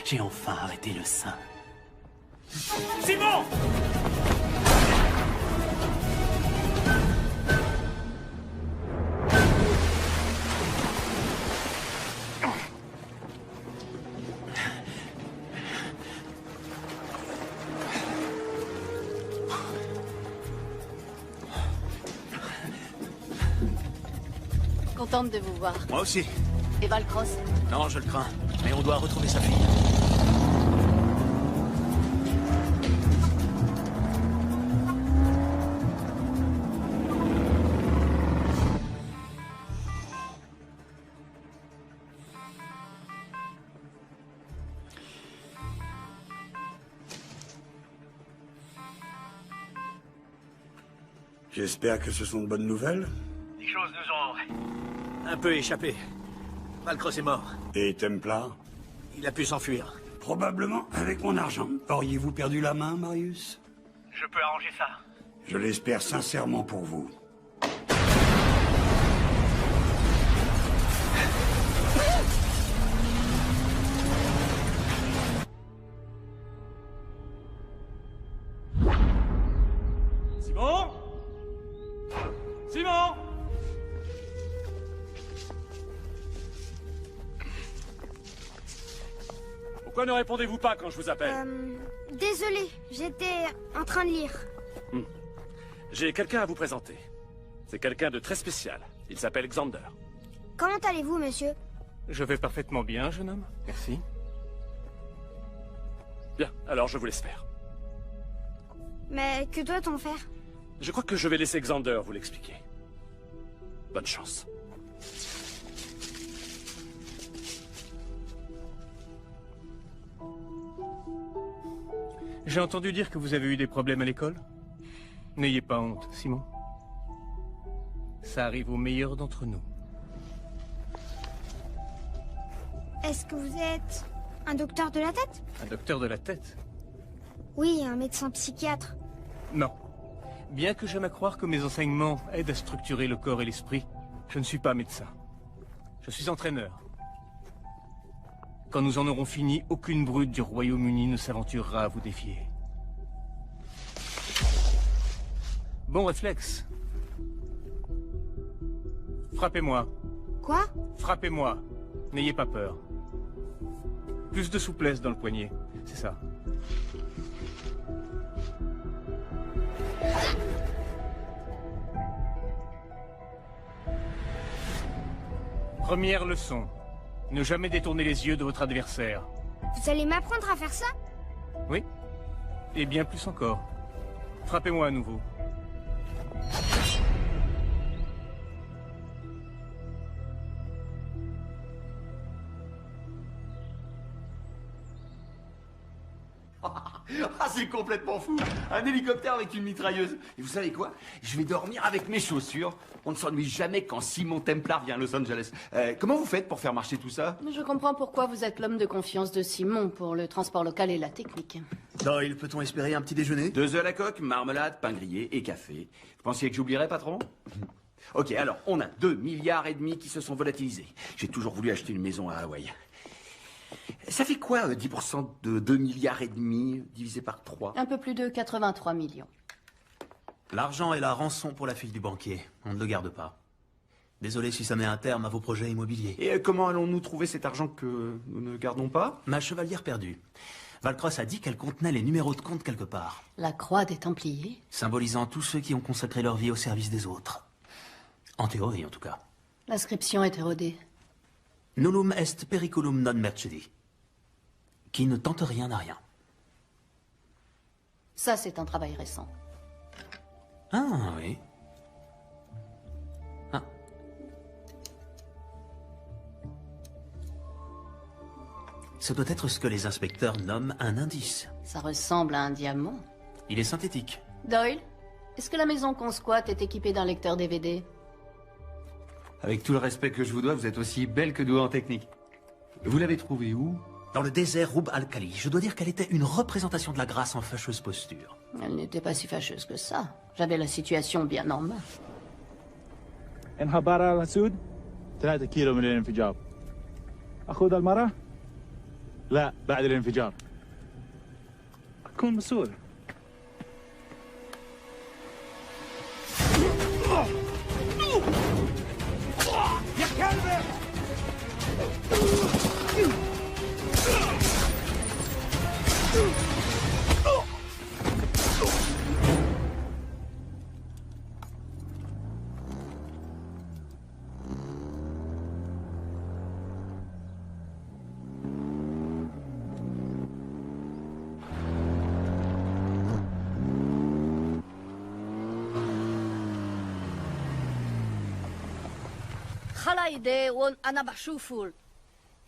j'ai enfin arrêté le sein. Simon! Contente de vous voir. Moi aussi. Et Valcross? Non, je le crains. Mais on doit retrouver sa fille. J'espère que ce sont de bonnes nouvelles. Les choses nous ont... Un peu échappé. Valcross est mort. Et Templar? Il a pu s'enfuir. Probablement avec mon argent. Auriez-vous perdu la main, Marius? Je peux arranger ça. Je l'espère sincèrement pour vous. Simon? Simon? Pourquoi ne répondez-vous pas quand je vous appelle? Désolé, j'étais en train de lire. J'ai quelqu'un à vous présenter. C'est quelqu'un de très spécial. Il s'appelle Xander. Comment allez-vous, monsieur? Je vais parfaitement bien, jeune homme. Merci. Bien, alors je vous laisse faire. Mais que doit-on faire? Je crois que je vais laisser Xander vous l'expliquer. Bonne chance. J'ai entendu dire que vous avez eu des problèmes à l'école. N'ayez pas honte, Simon. Ça arrive aux meilleurs d'entre nous. Est-ce que vous êtes un docteur de la tête? Un docteur de la tête? Oui, un médecin psychiatre. Non. Bien que j'aime à croire que mes enseignements aident à structurer le corps et l'esprit, je ne suis pas médecin. Je suis entraîneur. Quand nous en aurons fini, aucune brute du Royaume-Uni ne s'aventurera à vous défier. Bon réflexe. Frappez-moi. Quoi? Frappez-moi. N'ayez pas peur. Plus de souplesse dans le poignet, c'est ça. Première leçon. Ne jamais détourner les yeux de votre adversaire. Vous allez m'apprendre à faire ça? Oui. Et bien plus encore. Frappez-moi à nouveau. Ah, c'est complètement fou. Un hélicoptère avec une mitrailleuse. Et vous savez quoi? Je vais dormir avec mes chaussures. On ne s'ennuie jamais quand Simon Templar vient à Los Angeles. Comment vous faites pour faire marcher tout ça? Je comprends pourquoi vous êtes l'homme de confiance de Simon pour le transport local et la technique. Doyle, peut-on espérer un petit déjeuner? 2 œufs à la coque, marmelade, pain grillé et café. Vous pensiez que j'oublierais, patron? Ok, alors, on a 2,5 milliards qui se sont volatilisés. J'ai toujours voulu acheter une maison à Hawaï. Ça fait quoi, 10% de 2,5 milliards divisé par 3? Un peu plus de 83 millions. L'argent est la rançon pour la fille du banquier. On ne le garde pas. Désolé si ça met un terme à vos projets immobiliers. Et comment allons-nous trouver cet argent que nous ne gardons pas? Ma chevalière perdue. Valcross a dit qu'elle contenait les numéros de compte quelque part. La croix des Templiers? Symbolisant tous ceux qui ont consacré leur vie au service des autres. En théorie, en tout cas. L'inscription est érodée. Nullum est periculum non mercedi. Qui ne tente rien n'a rien. Ça, c'est un travail récent. Ah, oui. Ah. Ce doit être ce que les inspecteurs nomment un indice. Ça ressemble à un diamant. Il est synthétique. Doyle, est-ce que la maison qu'on squatte est équipée d'un lecteur DVD? Avec tout le respect que je vous dois, vous êtes aussi belle que douée en technique. Vous l'avez trouvée où? Dans le désert Rub al-Khali. Je dois dire qu'elle était une représentation de la grâce en fâcheuse posture. Elle n'était pas si fâcheuse que ça. J'avais la situation bien en main. انهار على السود 3 كيلو من الانفجار. أخذ المرة؟ لا بعد الانفجار. أكون مسؤول. يا كلب!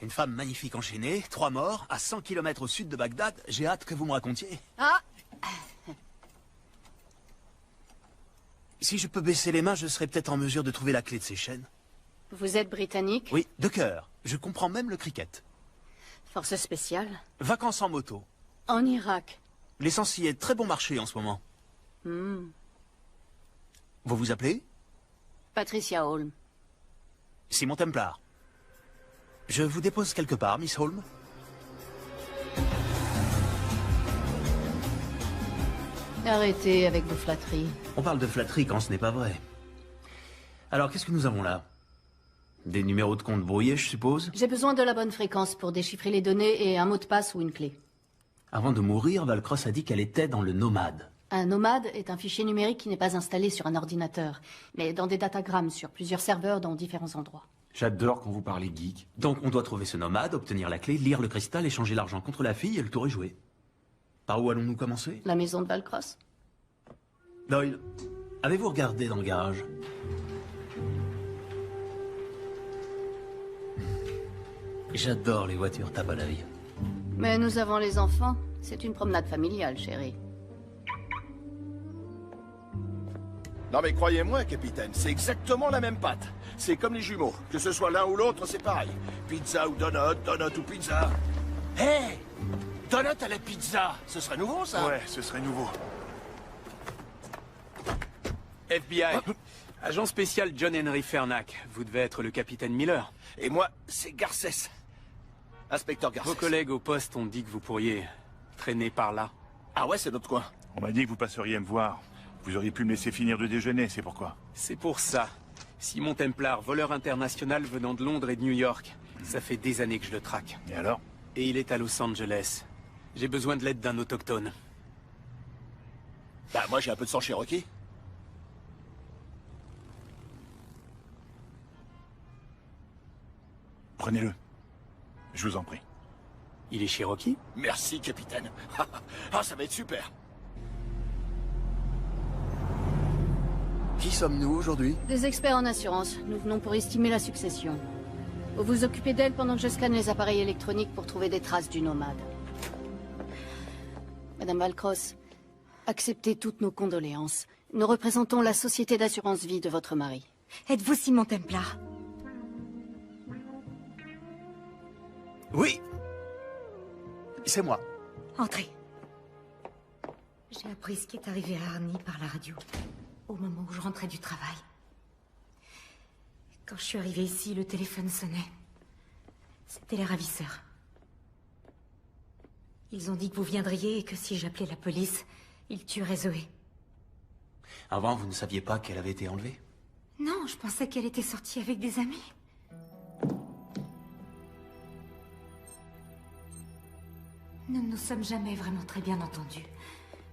Une femme magnifique enchaînée, 3 morts, à 100 km au sud de Bagdad. J'ai hâte que vous me racontiez. Ah! Si je peux baisser les mains, je serai peut-être en mesure de trouver la clé de ces chaînes. Vous êtes britannique? Oui, de cœur. Je comprends même le cricket. Force spéciale? Vacances en moto. En Irak? L'essence y est très bon marché en ce moment. Hmm. Vous vous appelez? Patricia Holm. Simon Templar. Je vous dépose quelque part, Miss Holm. Arrêtez avec vos flatteries. On parle de flatterie quand ce n'est pas vrai. Alors, qu'est-ce que nous avons là? Des numéros de compte brouillés, je suppose? J'ai besoin de la bonne fréquence pour déchiffrer les données et un mot de passe ou une clé. Avant de mourir, Valcross a dit qu'elle était dans le nomade. Un nomade est un fichier numérique qui n'est pas installé sur un ordinateur, mais dans des datagrammes sur plusieurs serveurs dans différents endroits. J'adore quand vous parlez geek. Donc on doit trouver ce nomade, obtenir la clé, lire le cristal, échanger l'argent contre la fille et le tour est joué. Par où allons-nous commencer? La maison de Valcross. Doyle, avez-vous regardé dans le garage? J'adore les voitures tape à l'œil. Mais nous avons les enfants. C'est une promenade familiale, chérie. Non mais croyez-moi, capitaine, c'est exactement la même pâte. C'est comme les jumeaux. Que ce soit l'un ou l'autre, c'est pareil. Pizza ou donut, donut ou pizza. Hé hey, donut à la pizza, ce serait nouveau, ça? Ouais, ce serait nouveau. FBI. Agent spécial John Henry Fernac. Vous devez être le capitaine Miller. Et moi, c'est Garcès. Inspecteur Garcès. Vos collègues au poste ont dit que vous pourriez traîner par là. Ah ouais, c'est notre coin. On m'a dit que vous passeriez me voir. Vous auriez pu me laisser finir de déjeuner, c'est pourquoi. C'est pour ça. Simon Templar, voleur international venant de Londres et de New York. Ça fait des années que je le traque. Et alors? Et il est à Los Angeles. J'ai besoin de l'aide d'un autochtone. Bah moi j'ai un peu de sang cherokee. Prenez-le. Je vous en prie. Il est cherokee? Merci, capitaine. Ah, ça va être super. Qui sommes-nous aujourd'hui? Des experts en assurance. Nous venons pour estimer la succession. Vous vous occupez d'elle pendant que je scanne les appareils électroniques pour trouver des traces du nomade. Madame Valcross, acceptez toutes nos condoléances. Nous représentons la société d'assurance vie de votre mari. Êtes-vous Simon Templar? Oui. C'est moi. Entrez. J'ai appris ce qui est arrivé à Arnie par la radio, au moment où je rentrais du travail. Quand je suis arrivée ici, le téléphone sonnait. C'était les ravisseurs. Ils ont dit que vous viendriez et que si j'appelais la police, ils tueraient Zoé. Avant, vous ne saviez pas qu'elle avait été enlevée? Non, je pensais qu'elle était sortie avec des amis. Nous ne nous sommes jamais vraiment très bien entendus.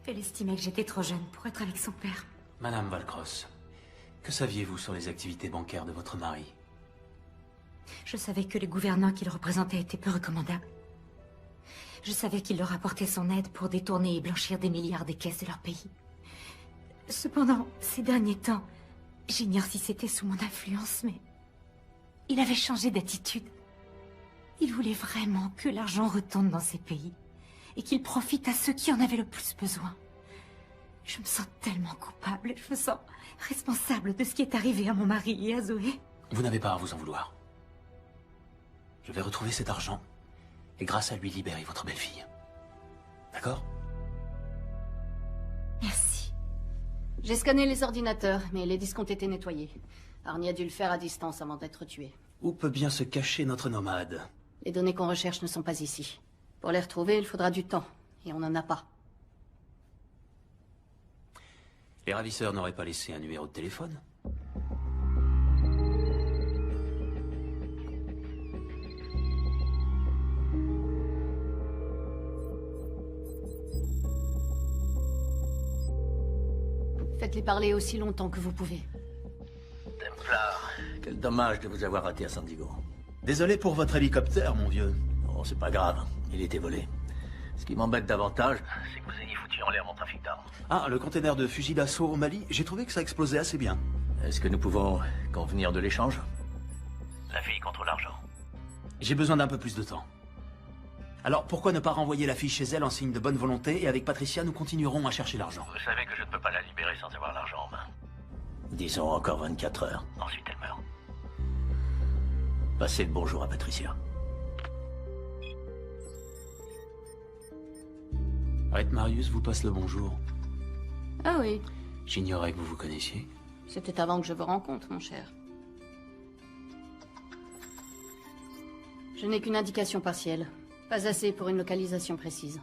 Elle estimait que j'étais trop jeune pour être avec son père. Madame Valcross, que saviez-vous sur les activités bancaires de votre mari? Je savais que les gouvernants qu'il représentait étaient peu recommandables. Je savais qu'il leur apportait son aide pour détourner et blanchir des milliards des caisses de leur pays. Cependant, ces derniers temps, j'ignore si c'était sous mon influence, mais il avait changé d'attitude. Il voulait vraiment que l'argent retourne dans ces pays et qu'il profite à ceux qui en avaient le plus besoin. Je me sens tellement coupable, je me sens responsable de ce qui est arrivé à mon mari et à Zoé. Vous n'avez pas à vous en vouloir. Je vais retrouver cet argent et grâce à lui libérer votre belle-fille. D'accord? Merci. J'ai scanné les ordinateurs, mais les disques ont été nettoyés. Arnie a dû le faire à distance avant d'être tué. Où peut bien se cacher notre nomade? Les données qu'on recherche ne sont pas ici. Pour les retrouver, il faudra du temps, et on n'en a pas. Les ravisseurs n'auraient pas laissé un numéro de téléphone? Faites-les parler aussi longtemps que vous pouvez. Templar, quel dommage de vous avoir raté à San Diego. Désolé pour votre hélicoptère, mon vieux. Oh, c'est pas grave, il était volé. Ce qui m'embête davantage, c'est que vous ayez foutu en l'air mon trafic d'armes. Ah, le container de fusil d'assaut au Mali, j'ai trouvé que ça explosait assez bien. Est-ce que nous pouvons convenir de l'échange? La fille contre l'argent. J'ai besoin d'un peu plus de temps. Alors, pourquoi ne pas renvoyer la fille chez elle en signe de bonne volonté, et avec Patricia, nous continuerons à chercher l'argent. Vous savez que je ne peux pas la libérer sans avoir l'argent en main. Disons encore 24 heures. Ensuite, elle meurt. Passez le bonjour à Patricia. Rhett Marius vous passe le bonjour. Ah oui. J'ignorais que vous vous connaissiez. C'était avant que je vous rencontre, mon cher. Je n'ai qu'une indication partielle. Pas assez pour une localisation précise.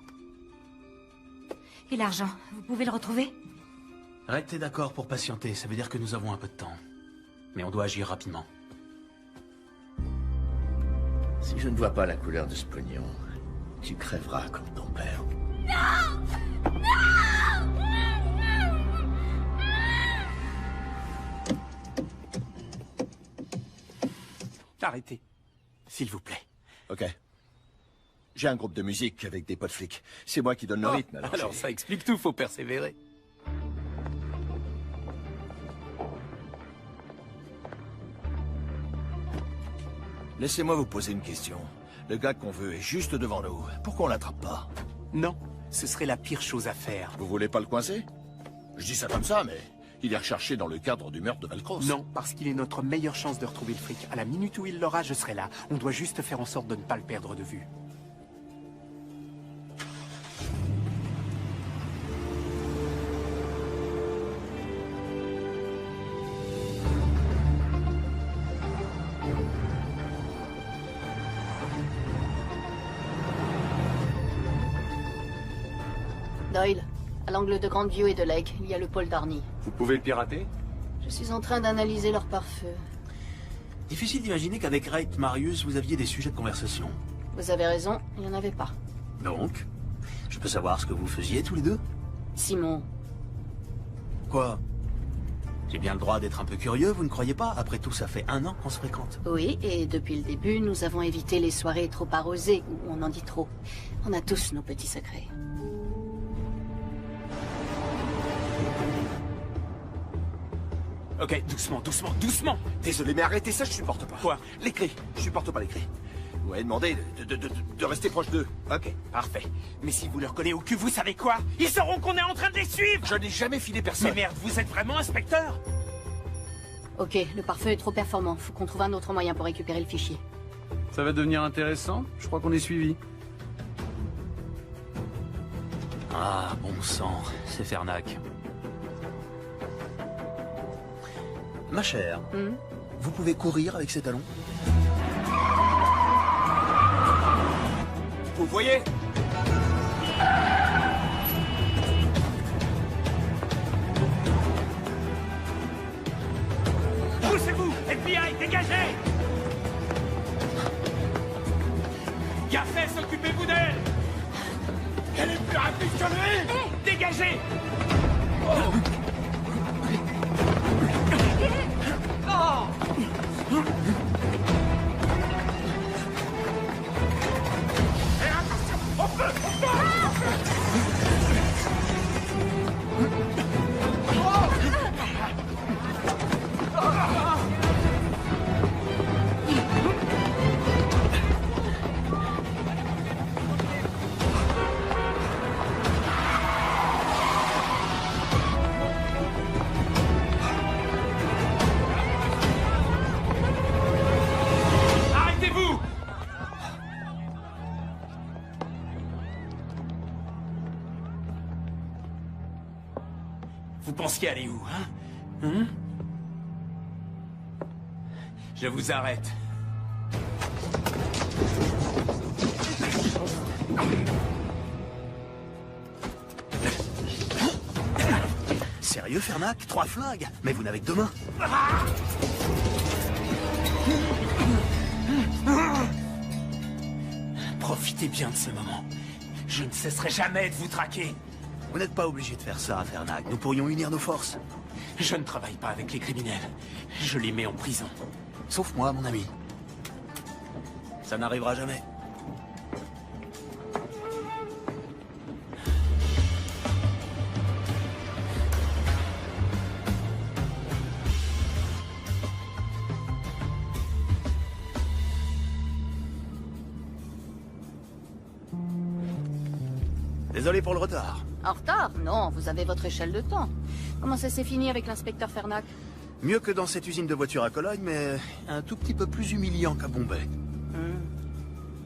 Et l'argent, vous pouvez le retrouver? Rhett est d'accord pour patienter, ça veut dire que nous avons un peu de temps. Mais on doit agir rapidement. Si je ne vois pas la couleur de ce pognon, tu crèveras comme ton père. Non! Non! Arrêtez, s'il vous plaît. Ok. J'ai un groupe de musique avec des potes flics. C'est moi qui donne le rythme. Alors ça explique tout, faut persévérer. Laissez-moi vous poser une question. Le gars qu'on veut est juste devant nous. Pourquoi on l'attrape pas? Non, ce serait la pire chose à faire. Vous voulez pas le coincer? Je dis ça comme ça, mais il est recherché dans le cadre du meurtre de Valcross. Non, parce qu'il est notre meilleure chance de retrouver le fric. À la minute où il l'aura, je serai là. On doit juste faire en sorte de ne pas le perdre de vue. Doyle, à l'angle de Grandview et de Lake, il y a le pôle d'Arnie. Vous pouvez le pirater? Je suis en train d'analyser leur pare-feu. Difficile d'imaginer qu'avec Rhett Marius, vous aviez des sujets de conversation. Vous avez raison, il n'y en avait pas. Donc, je peux savoir ce que vous faisiez tous les deux? Simon. Quoi? J'ai bien le droit d'être un peu curieux, vous ne croyez pas? Après tout, ça fait 1 an qu'on se fréquente. Oui, et depuis le début, nous avons évité les soirées trop arrosées, où on en dit trop. On a tous nos petits secrets. Ok, doucement, doucement, doucement. Désolé, mais arrêtez ça, je supporte pas. Quoi? Les cris, je supporte pas les cris. Ouais, demandez de rester proche d'eux. Ok, parfait. Mais si vous leur collez au cul, vous savez quoi? Ils sauront qu'on est en train de les suivre! Je n'ai jamais filé personne. Mais merde, vous êtes vraiment inspecteur? Ok, le pare-feu est trop performant. Faut qu'on trouve un autre moyen pour récupérer le fichier. Ça va devenir intéressant. Je crois qu'on est suivi. Ah, bon sang, c'est Fernac. Ma chère, vous pouvez courir avec ces talons? Vous voyez? Poussez-vous! FBI, dégagez! Bien fait, occupez-vous d'elle! Elle est plus rapide que lui! Dégagez! Arrêtez-vous! Vous pensiez aller où, hein? Je vous arrête. Sérieux, Fernac? 3 flingues? Mais vous n'avez que 2 mains. Profitez bien de ce moment. Je ne cesserai jamais de vous traquer. Vous n'êtes pas obligé de faire ça, Fernac. Nous pourrions unir nos forces. Je ne travaille pas avec les criminels. Je les mets en prison. Sauf moi, mon ami. Ça n'arrivera jamais. Désolé pour le retard. En retard? Non, vous avez votre échelle de temps. Comment ça s'est fini avec l'inspecteur Fernac? Mieux que dans cette usine de voitures à Cologne, mais un tout petit peu plus humiliant qu'à Bombay.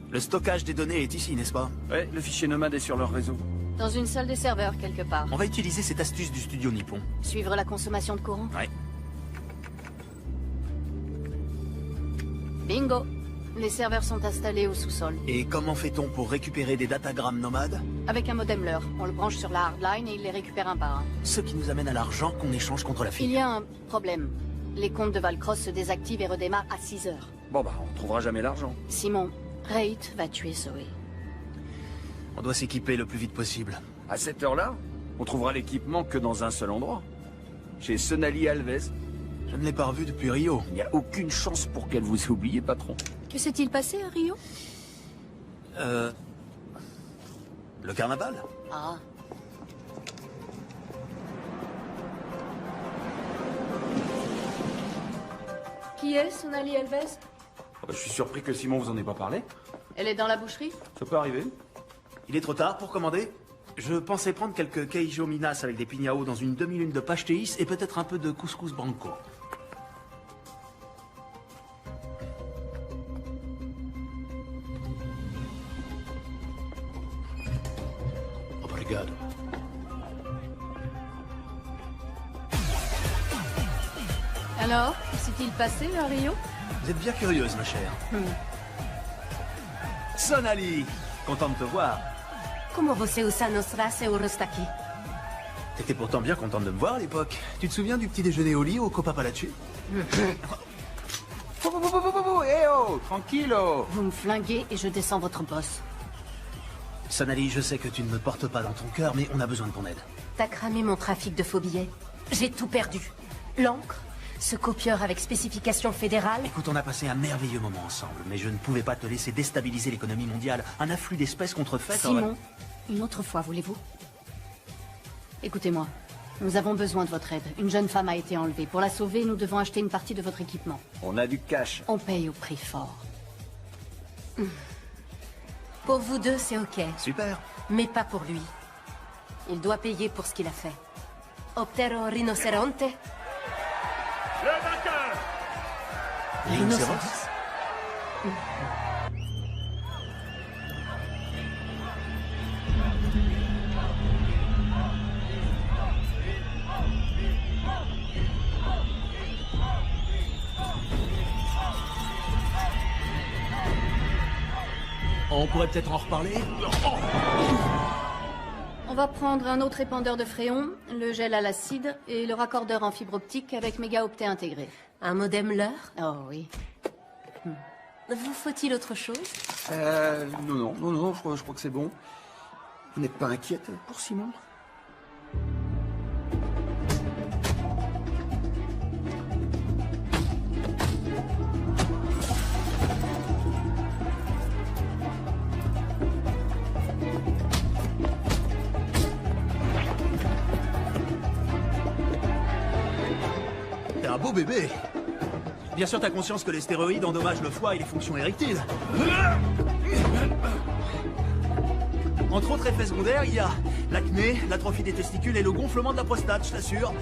Le stockage des données est ici, n'est-ce pas? Ouais, le fichier nomade est sur leur réseau. Dans une salle des serveurs, quelque part. On va utiliser cette astuce du studio nippon. Suivre la consommation de courant? Ouais. Bingo! Les serveurs sont installés au sous-sol. Et comment fait-on pour récupérer des datagrammes nomades? Avec un modem LER. On le branche sur la hardline et il les récupère un par un. Ce qui nous amène à l'argent qu'on échange contre la fille. Il y a un problème. Les comptes de Valcross se désactivent et redémarrent à 6 heures. Bon bah, on trouvera jamais l'argent. Simon, Reit va tuer Zoé. On doit s'équiper le plus vite possible. À cette heure-là, on trouvera l'équipement que dans un seul endroit. Chez Sonali Alves. Je ne l'ai pas revu depuis Rio. Il n'y a aucune chance pour qu'elle vous ait oublié, patron. Que s'est-il passé à Rio? Le carnaval? Ah. Qui est Sonali Alves? Je suis surpris que Simon vous en ait pas parlé. Elle est dans la boucherie? Ça peut arriver. Il est trop tard pour commander? Je pensais prendre quelques queijo minas avec des pignao dans une demi-lune de pastéis et peut-être un peu de couscous branco. Obrigado. Alors, que s'est-il passé à Rio? Vous êtes bien curieuse, ma chère. Sonali, content de te voir. Como você usa nostra euros aqui? T'étais pourtant bien contente de me voir à l'époque. Tu te souviens du petit déjeuner au lit au Copa Palacio? Eh oh, tranquillo. Vous me flinguez et je descends votre boss. Sonali, je sais que tu ne me portes pas dans ton cœur, mais on a besoin de ton aide. T'as cramé mon trafic de faux billets. J'ai tout perdu. L'encre, ce copieur avec spécification fédérale. Écoute, on a passé un merveilleux moment ensemble, mais je ne pouvais pas te laisser déstabiliser l'économie mondiale. Un afflux d'espèces contrefaites... Simon, une autre fois, voulez-vous? Écoutez-moi. Nous avons besoin de votre aide. Une jeune femme a été enlevée. Pour la sauver, nous devons acheter une partie de votre équipement. On a du cash. On paye au prix fort. Pour vous deux, c'est ok. Super. Mais pas pour lui. Il doit payer pour ce qu'il a fait. Optero rinoceronte. Le vainqueur! Rhinocéros. On pourrait peut-être en reparler. On va prendre un autre épandeur de fréon, le gel à l'acide et le raccordeur en fibre optique avec mégaoctets intégré. Un modem leurre? Oh oui. Vous faut-il autre chose? Non, je crois que c'est bon. Vous n'êtes pas inquiète pour Simon? T'es un beau bébé. Bien sûr, t'as conscience que les stéroïdes endommagent le foie et les fonctions érectiles. Entre autres effets secondaires, il y a l'acné, l'atrophie des testicules et le gonflement de la prostate, je t'assure.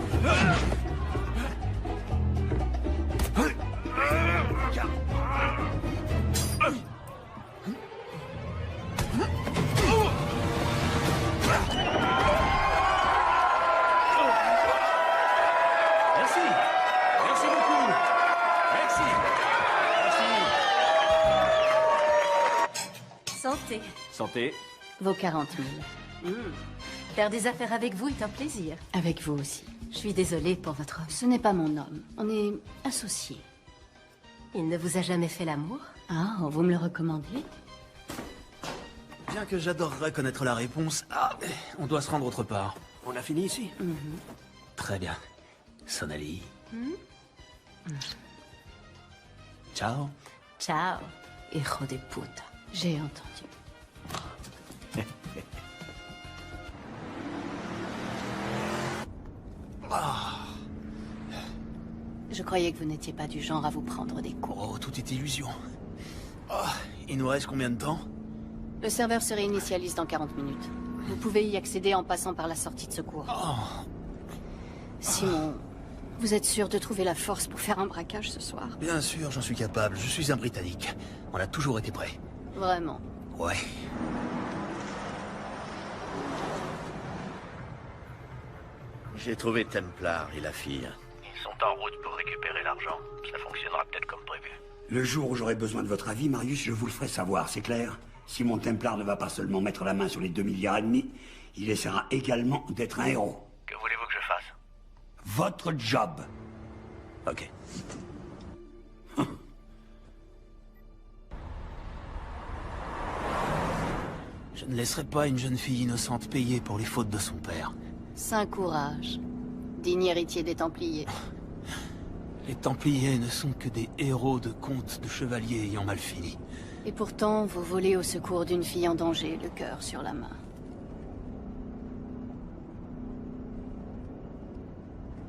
Merci. Merci beaucoup. Merci. Santé. Santé. Vos 40 000. Faire des affaires avec vous est un plaisir. Avec vous aussi. Je suis désolée pour votre homme. Ce n'est pas mon homme. On est associés. Il ne vous a jamais fait l'amour? Ah, vous me le recommandez? Bien que j'adorerais connaître la réponse, on doit se rendre autre part. On a fini ici? Très bien. Sonali. Ciao. Ciao, hijo de puta. J'ai entendu. Je croyais que vous n'étiez pas du genre à vous prendre des coups. Oh, tout est illusion. Il nous reste combien de temps? Le serveur se réinitialise dans 40 minutes. Vous pouvez y accéder en passant par la sortie de secours. Simon, vous êtes sûr de trouver la force pour faire un braquage ce soir? Bien sûr, j'en suis capable. Je suis un Britannique. On a toujours été prêts. Vraiment? Ouais. J'ai trouvé Templar et la fille. Ils sont en route pour récupérer l'argent. Ça fonctionnera peut-être comme prévu. Le jour où j'aurai besoin de votre avis, Marius, je vous le ferai savoir, c'est clair? Si mon Templar ne va pas seulement mettre la main sur les 2,5 milliards, il essaiera également d'être un héros. Que voulez-vous que je fasse? Votre job. Ok. Je ne laisserai pas une jeune fille innocente payer pour les fautes de son père. Saint courage. Digne héritier des Templiers. Les Templiers ne sont que des héros de contes de chevaliers ayant mal fini. Et pourtant, vous volez au secours d'une fille en danger, le cœur sur la main.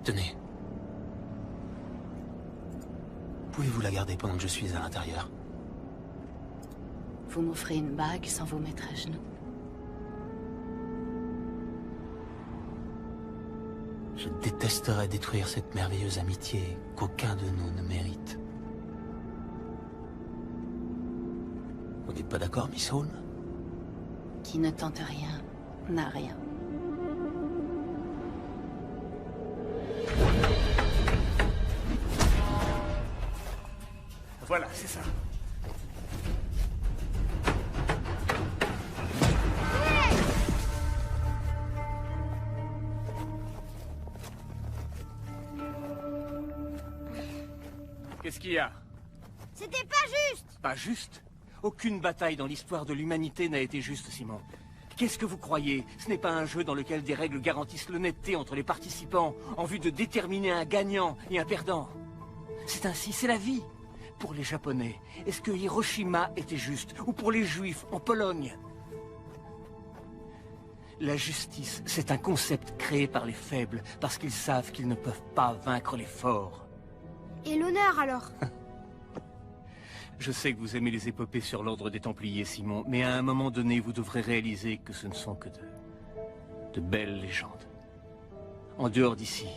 Tenez. Pouvez-vous la garder pendant que je suis à l'intérieur? Vous m'offrez une bague sans vous mettre à genoux. Je détesterais détruire cette merveilleuse amitié qu'aucun de nous ne mérite. Vous n'êtes pas d'accord, Miss Hall? Qui ne tente rien, n'a rien. Voilà, c'est ça. Qu'est-ce qu'il y a? C'était pas juste! Pas juste? Aucune bataille dans l'histoire de l'humanité n'a été juste, Simon. Qu'est-ce que vous croyez? Ce n'est pas un jeu dans lequel des règles garantissent l'honnêteté entre les participants en vue de déterminer un gagnant et un perdant. C'est ainsi, c'est la vie. Pour les Japonais, est-ce que Hiroshima était juste? Ou pour les Juifs en Pologne? La justice, c'est un concept créé par les faibles parce qu'ils savent qu'ils ne peuvent pas vaincre les forts. Et l'honneur alors? Je sais que vous aimez les épopées sur l'ordre des Templiers, Simon, mais à un moment donné, vous devrez réaliser que ce ne sont que de belles légendes. En dehors d'ici,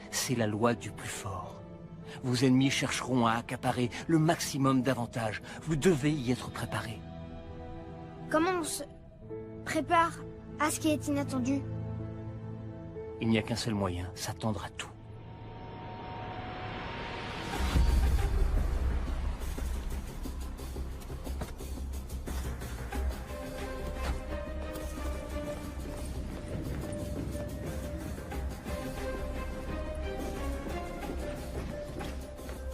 c'est la loi du plus fort. Vos ennemis chercheront à accaparer le maximum d'avantages. Vous devez y être préparé. Comment on se prépare à ce qui est inattendu? Il n'y a qu'un seul moyen, s'attendre à tout.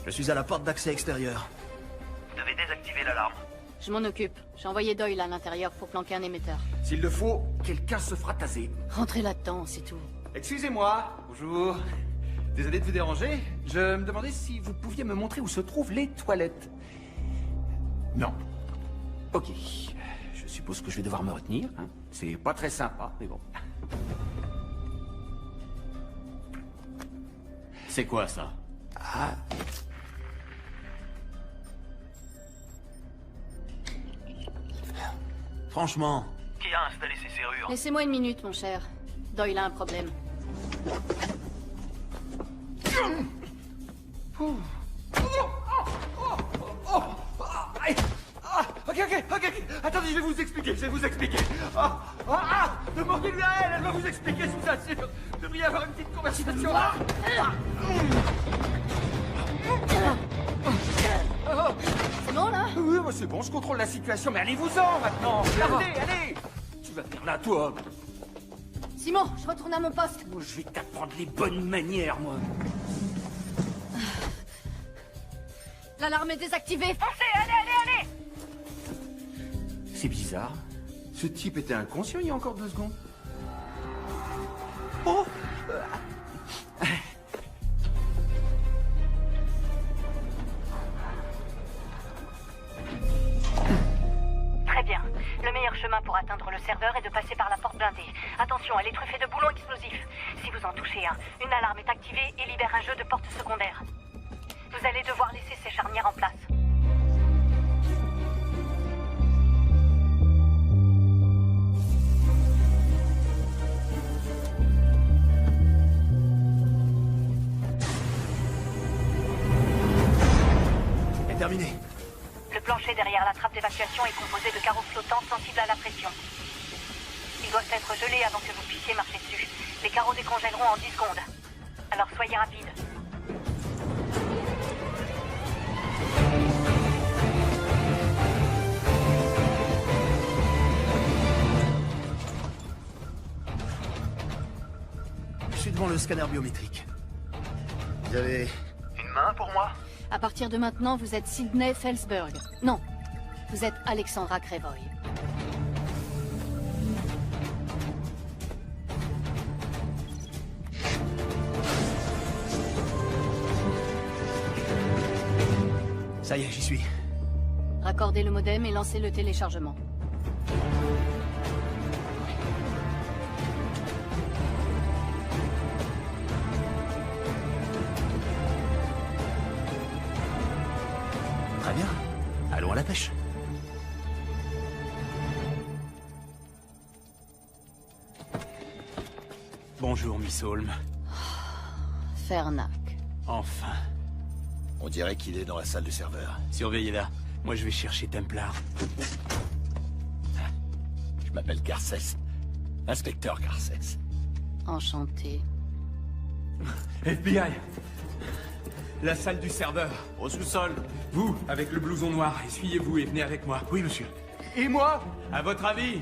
Je suis à la porte d'accès extérieur. Vous devez désactiver l'alarme. Je m'en occupe. J'ai envoyé Doyle à l'intérieur pour planquer un émetteur. S'il le faut, quelqu'un se fera taser. Rentrez là-dedans, c'est tout. Excusez-moi. Bonjour. Désolé de vous déranger. Je me demandais si vous pouviez me montrer où se trouvent les toilettes. Non. Ok. Je suppose que je vais devoir me retenir. Hein. C'est pas très sympa, mais bon. C'est quoi ça? Ah. Franchement. Qui a installé ces serrures? Laissez-moi une minute, mon cher. Doyle a un problème. Ok. Attendez, je vais vous expliquer. Demandez-lui à elle va vous expliquer, je vous assure. Vous devriez avoir une petite conversation. C'est bon, là? Oui, bah, c'est bon, je contrôle la situation, mais allez-vous-en maintenant. Allez. Tu vas faire là, toi. Simon, je retourne à mon poste. Moi, je vais t'apprendre les bonnes manières, moi. L'alarme est désactivée. Foncez, allez! C'est bizarre. Ce type était inconscient il y a encore 2 secondes. Oh! Très bien. Le meilleur chemin pour atteindre le serveur est de passer par la porte blindée. Attention, elle est truffée de boulons explosifs. Si vous en touchez un, une alarme est activée et libère un jeu de portes secondaires. Vous allez devoir laisser ces charnières en place. C'est terminé. Le plancher derrière la trappe d'évacuation est composé de carreaux flottants sensibles à la pression. Ils doivent être gelés avant que vous puissiez marcher dessus. Les carreaux décongèleront en 10 secondes. Alors soyez rapide. Je suis devant le scanner biométrique. Vous avez une main pour moi? À partir de maintenant, vous êtes Sydney Felsberg. Non, vous êtes Alexandra Crevoy. Ça y est, j'y suis. Raccordez le modem et lancez le téléchargement. Très bien. Allons à la pêche. Bonjour, Miss Holmes. Fernac. Enfin. On dirait qu'il est dans la salle du serveur. Surveillez-la. Moi, je vais chercher Templar. Je m'appelle Garcès. Inspecteur Garcès. Enchanté. FBI! La salle du serveur, au sous-sol. Vous, avec le blouson noir, essuyez-vous et venez avec moi. Oui, monsieur. Et moi? À votre avis?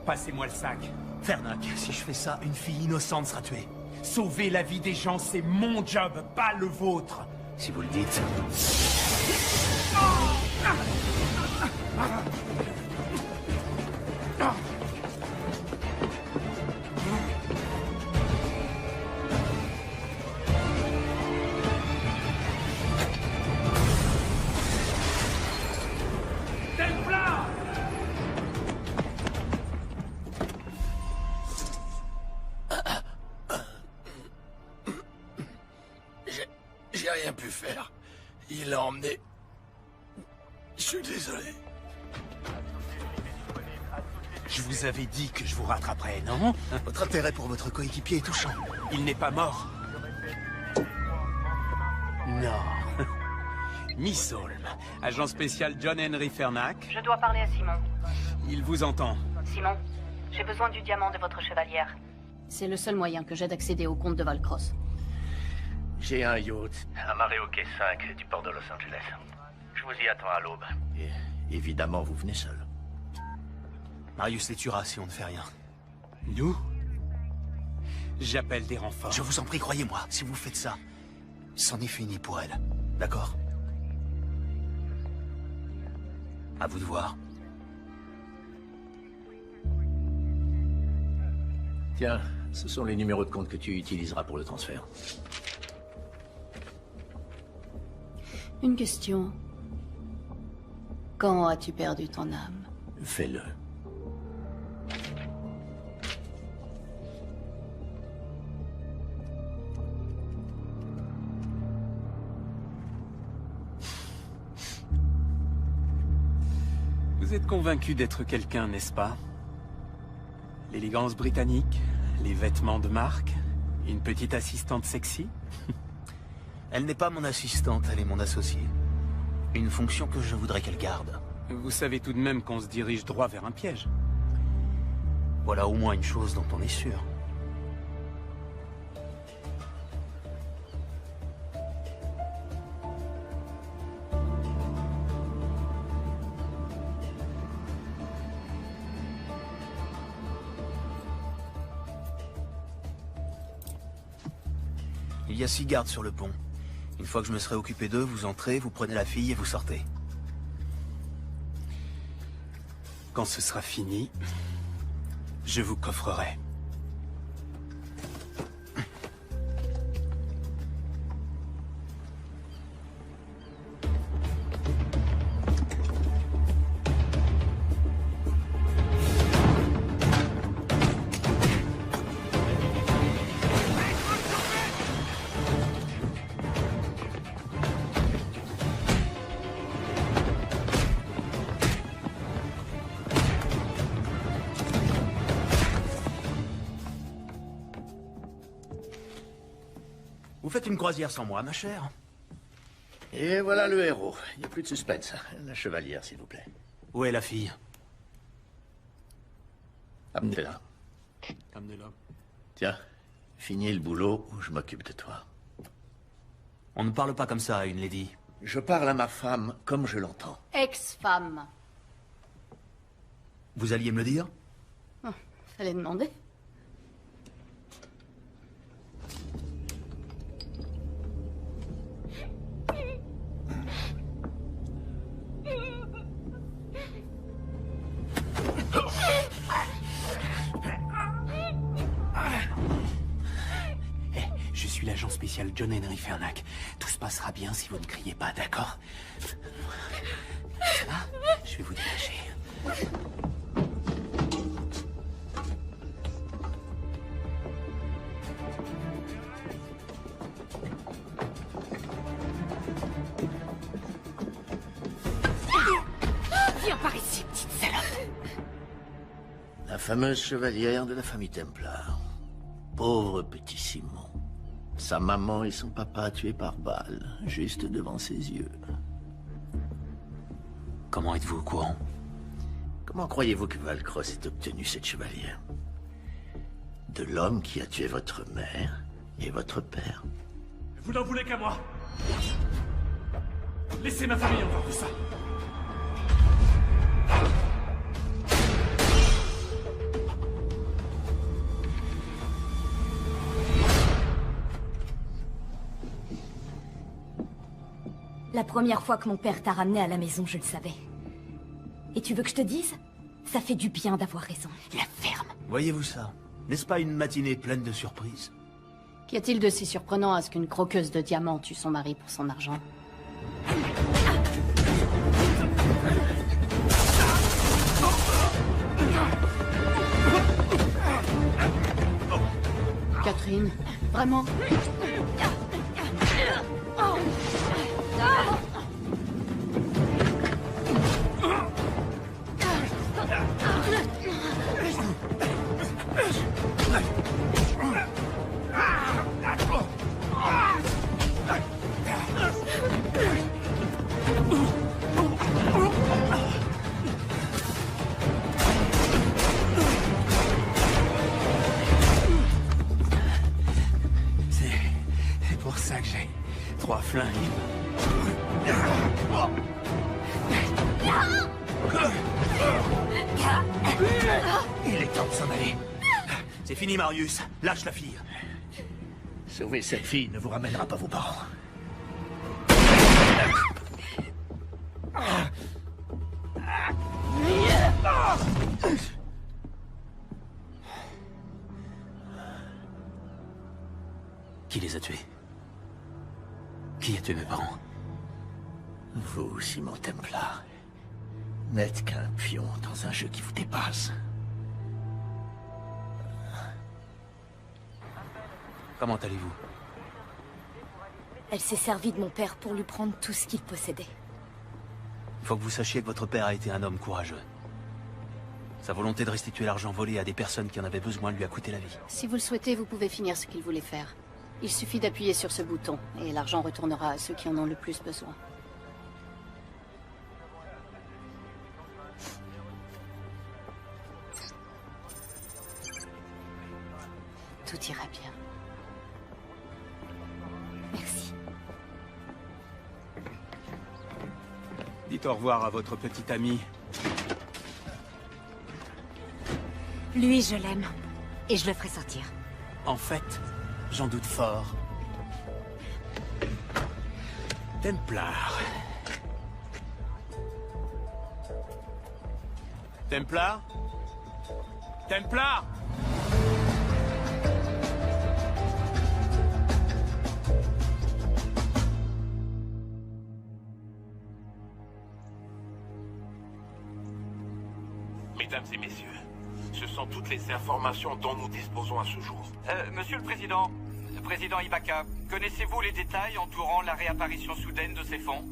Passez-moi le sac. Fernac, si je fais ça, une fille innocente sera tuée. Sauver la vie des gens, c'est mon job, pas le vôtre. Si vous le dites. J'ai rien pu faire. Il l'a emmené. Je suis désolé. Je vous avais dit que je vous rattraperais, non? Votre intérêt pour votre coéquipier est touchant. Il n'est pas mort. Non. Miss Holm, agent spécial John Henry Fernac. Je dois parler à Simon. Il vous entend. Simon, j'ai besoin du diamant de votre chevalière. C'est le seul moyen que j'ai d'accéder au comte de Valcross. J'ai un yacht amarré au quai 5 du port de Los Angeles. Je vous y attends à l'aube. Et évidemment, vous venez seul. Marius les tuera si on ne fait rien. Nous? J'appelle des renforts. Je vous en prie, croyez-moi, si vous faites ça, c'en est fini pour elle. D'accord? À vous de voir. Tiens, ce sont les numéros de compte que tu utiliseras pour le transfert. Une question. Quand as-tu perdu ton âme? Fais-le. Vous êtes convaincu d'être quelqu'un, n'est-ce pas? L'élégance britannique, les vêtements de marque, une petite assistante sexy? Elle n'est pas mon assistante, elle est mon associée. Une fonction que je voudrais qu'elle garde. Vous savez tout de même qu'on se dirige droit vers un piège. Voilà au moins une chose dont on est sûr. Il y a 6 gardes sur le pont. Une fois que je me serai occupé d'eux, vous entrez, vous prenez la fille et vous sortez. Quand ce sera fini, je vous coffrerai. Vous faites une croisière sans moi, ma chère? Et voilà le héros. Il n'y a plus de suspense. La chevalière, s'il vous plaît. Où est la fille? Amenez-la. Amenez-la. Tiens, finis le boulot ou je m'occupe de toi. On ne parle pas comme ça à une lady. Je parle à ma femme comme je l'entends. Ex-femme. Vous alliez me le dire? Oh, fallait demander. Je suis l'agent spécial John Henry Fernac. Tout se passera bien si vous ne criez pas, d'accord? Ça va? Je vais vous dégager. Viens par ici, petite salope. La fameuse chevalière de la famille Templar. Pauvre petit Simon. Sa maman et son papa tués par balle, juste devant ses yeux. Comment êtes-vous au courant? Comment croyez-vous que Valcross ait obtenu cette chevalière? De l'homme qui a tué votre mère et votre père. Vous n'en voulez qu'à moi. Laissez ma famille en voir de ça. La première fois que mon père t'a ramené à la maison, je le savais. Et tu veux que je te dise? Ça fait du bien d'avoir raison. La ferme. Voyez-vous ça? N'est-ce pas une matinée pleine de surprises? Qu'y a-t-il de si surprenant à ce qu'une croqueuse de diamants tue son mari pour son argent? Catherine, vraiment? C'est pour ça que j'ai 3 flingues. Il est temps de s'en aller. C'est fini, Marius. Lâche la fille. Sauver cette fille ne vous ramènera pas vos parents. Qui les a tués? Qui a tué mes parents? Vous, Simon Templar, n'êtes qu'un pion dans un jeu qui vous dépasse. Comment allez-vous? Elle s'est servie de mon père pour lui prendre tout ce qu'il possédait. Il faut que vous sachiez que votre père a été un homme courageux. Sa volonté de restituer l'argent volé à des personnes qui en avaient besoin lui a coûté la vie. Si vous le souhaitez, vous pouvez finir ce qu'il voulait faire. Il suffit d'appuyer sur ce bouton, et l'argent retournera à ceux qui en ont le plus besoin. Tout ira bien. Merci. Dites au revoir à votre petit ami. Lui, je l'aime. Et je le ferai sortir. En fait, j'en doute fort. Templar. Templar? Templar? Mesdames et messieurs, ce sont toutes les informations dont nous disposons à ce jour. Monsieur le Président, Président Ibaka, connaissez-vous les détails entourant la réapparition soudaine de ces fonds?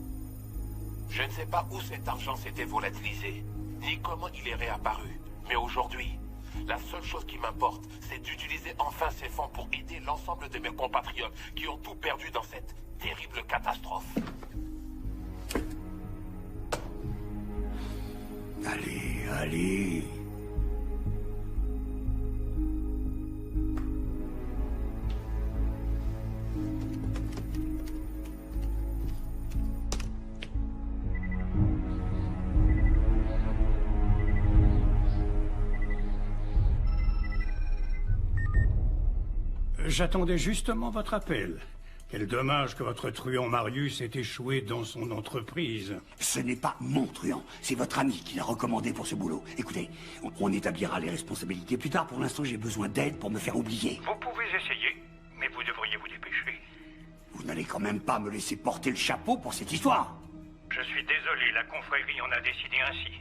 Je ne sais pas où cet argent s'était volatilisé, ni comment il est réapparu. Mais aujourd'hui, la seule chose qui m'importe, c'est d'utiliser enfin ces fonds pour aider l'ensemble de mes compatriotes qui ont tout perdu dans cette terrible catastrophe. Allez, allez. J'attendais justement votre appel. Quel dommage que votre truand Marius ait échoué dans son entreprise. Ce n'est pas mon truand, c'est votre ami qui l'a recommandé pour ce boulot. Écoutez, on établira les responsabilités plus tard. Pour l'instant, j'ai besoin d'aide pour me faire oublier. Vous pouvez essayer, mais vous devriez vous dépêcher. Vous n'allez quand même pas me laisser porter le chapeau pour cette histoire. Je suis désolé, la confrérie en a décidé ainsi.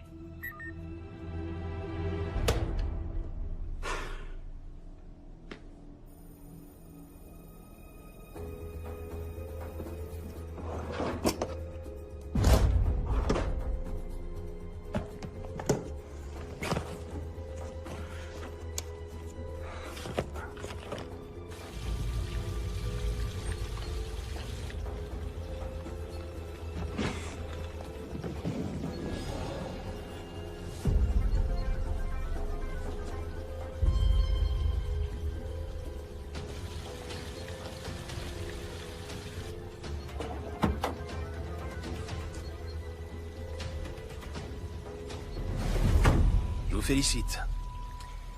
Je vous félicite.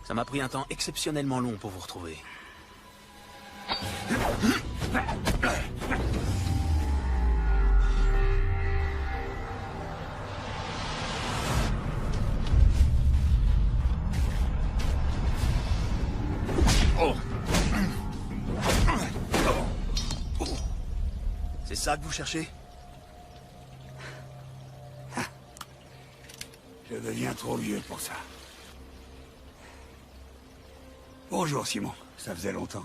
Ça m'a pris un temps exceptionnellement long pour vous retrouver. ça que vous cherchez? Je deviens trop vieux pour ça. Bonjour, Simon. Ça faisait longtemps.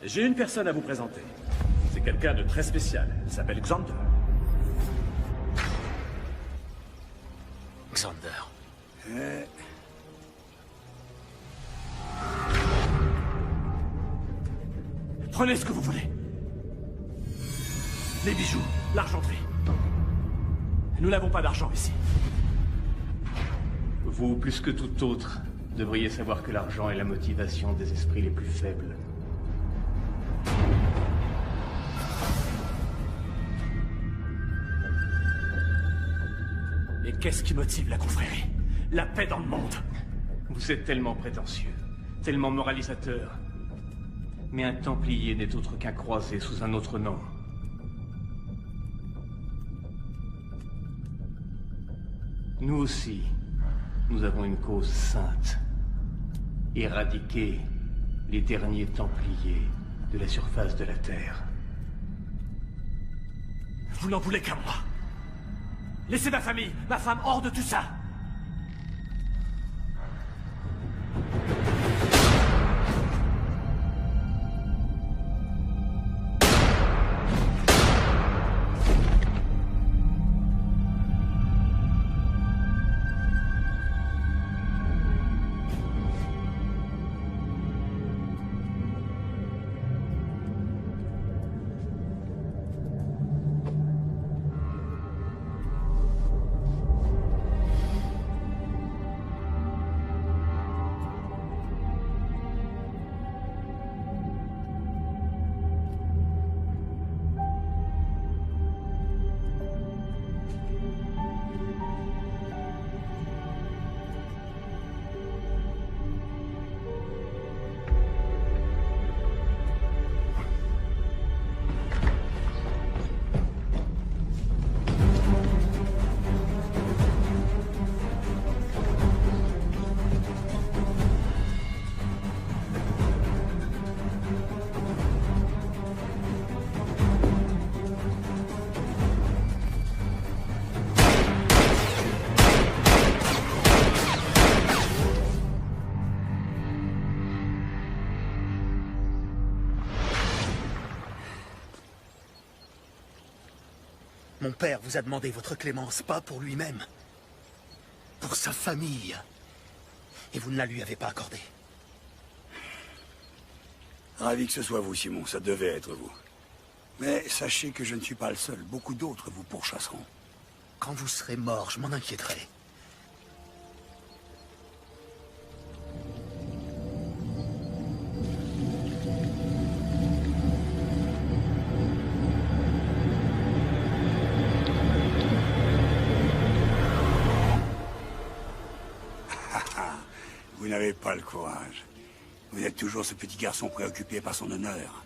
J'ai une personne à vous présenter. C'est quelqu'un de très spécial. Il s'appelle Xander. Xander. Prenez ce que vous voulez. Les bijoux, l'argenterie. Nous n'avons pas d'argent ici. Vous, plus que tout autre, devriez savoir que l'argent est la motivation des esprits les plus faibles. Et qu'est-ce qui motive la confrérie? La paix dans le monde. Vous êtes tellement prétentieux, tellement moralisateur. Mais un Templier n'est autre qu'un croisé sous un autre nom. Nous aussi, nous avons une cause sainte. Éradiquer les derniers Templiers de la surface de la Terre. Vous n'en voulez qu'à moi. Laissez ma famille, ma femme hors de tout ça. Mon père vous a demandé votre clémence, pas pour lui-même. Pour sa famille. Et vous ne la lui avez pas accordée. Ravi que ce soit vous, Simon. Ça devait être vous. Mais sachez que je ne suis pas le seul. Beaucoup d'autres vous pourchasseront. Quand vous serez mort, je m'en inquiéterai. Vous n'avez pas le courage. Vous êtes toujours ce petit garçon préoccupé par son honneur.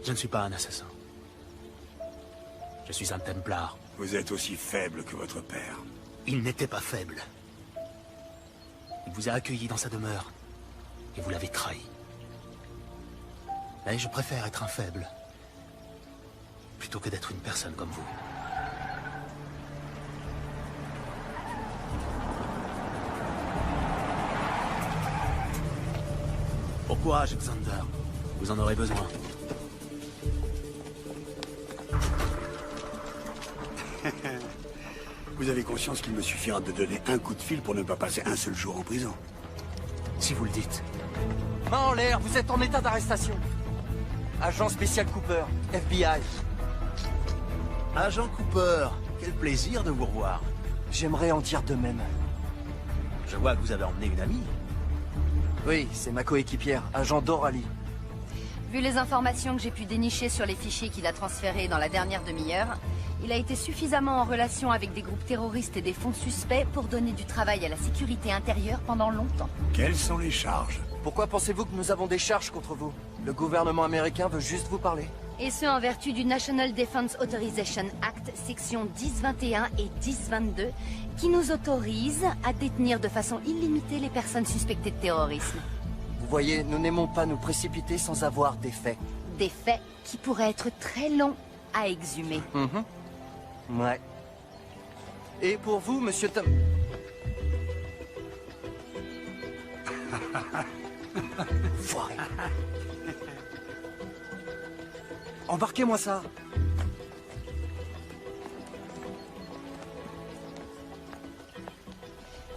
Je ne suis pas un assassin. Je suis un Templar. Vous êtes aussi faible que votre père. Il n'était pas faible. Il vous a accueilli dans sa demeure. Et vous l'avez trahi. Mais je préfère être un faible. Plutôt que d'être une personne comme vous. Bon courage, Xander. Vous en aurez besoin. Vous avez conscience qu'il me suffira de donner un coup de fil pour ne pas passer un seul jour en prison. Si vous le dites. Main en l'air, vous êtes en état d'arrestation. Agent spécial Cooper, FBI. Agent Cooper, quel plaisir de vous revoir. J'aimerais en dire de même. Je vois que vous avez emmené une amie. Oui, c'est ma coéquipière, agent Doralie. Vu les informations que j'ai pu dénicher sur les fichiers qu'il a transférés dans la dernière demi-heure, il a été suffisamment en relation avec des groupes terroristes et des fonds suspects pour donner du travail à la sécurité intérieure pendant longtemps. Quelles sont les charges? Pourquoi pensez-vous que nous avons des charges contre vous? Le gouvernement américain veut juste vous parler. Et ce, en vertu du National Defense Authorization Act, section 1021 et 1022, qui nous autorise à détenir de façon illimitée les personnes suspectées de terrorisme. Vous voyez, nous n'aimons pas nous précipiter sans avoir des faits. Des faits qui pourraient être très longs à exhumer. Ouais. Et pour vous, monsieur Tom... Foiré. Embarquez-moi ça.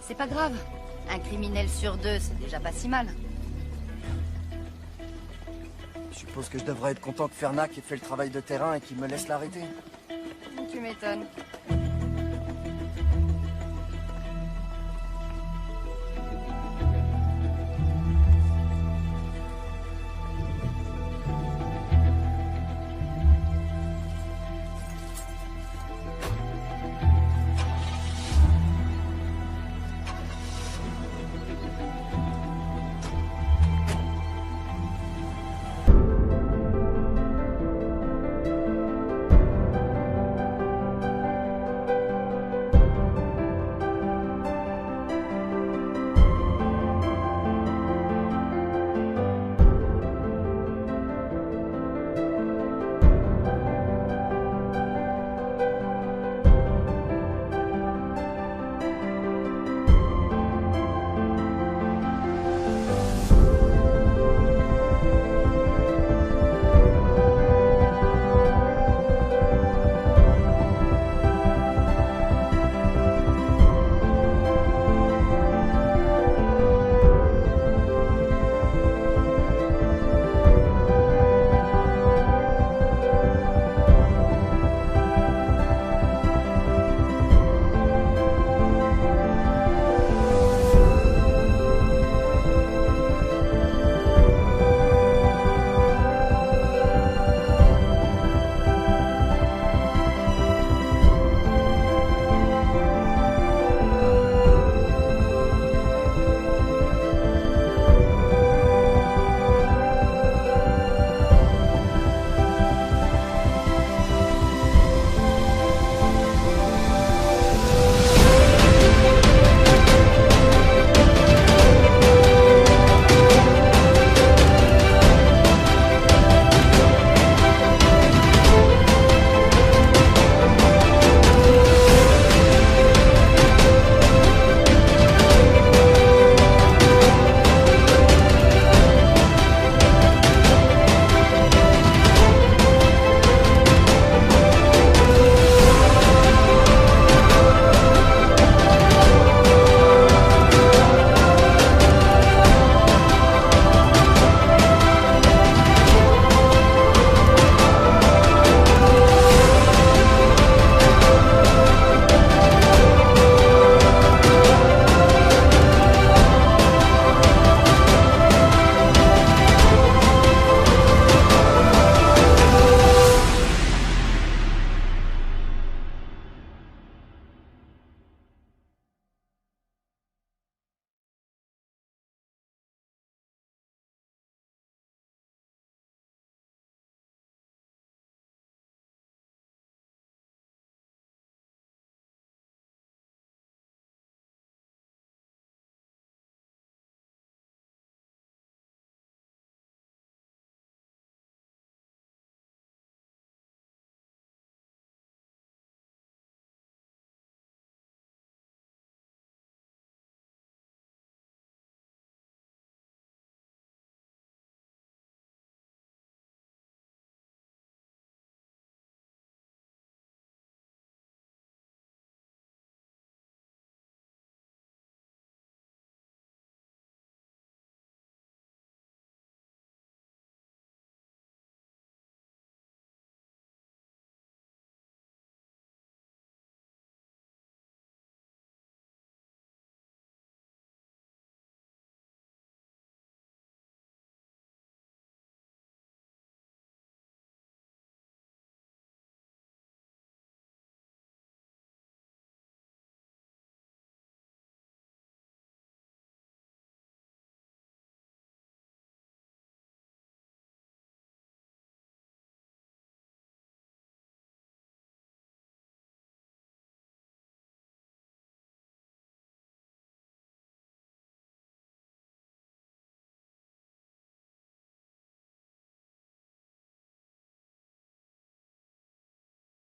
C'est pas grave. Un criminel sur deux, c'est déjà pas si mal. Je suppose que je devrais être content que Fernac ait fait le travail de terrain et qu'il me laisse l'arrêter. Tu m'étonnes.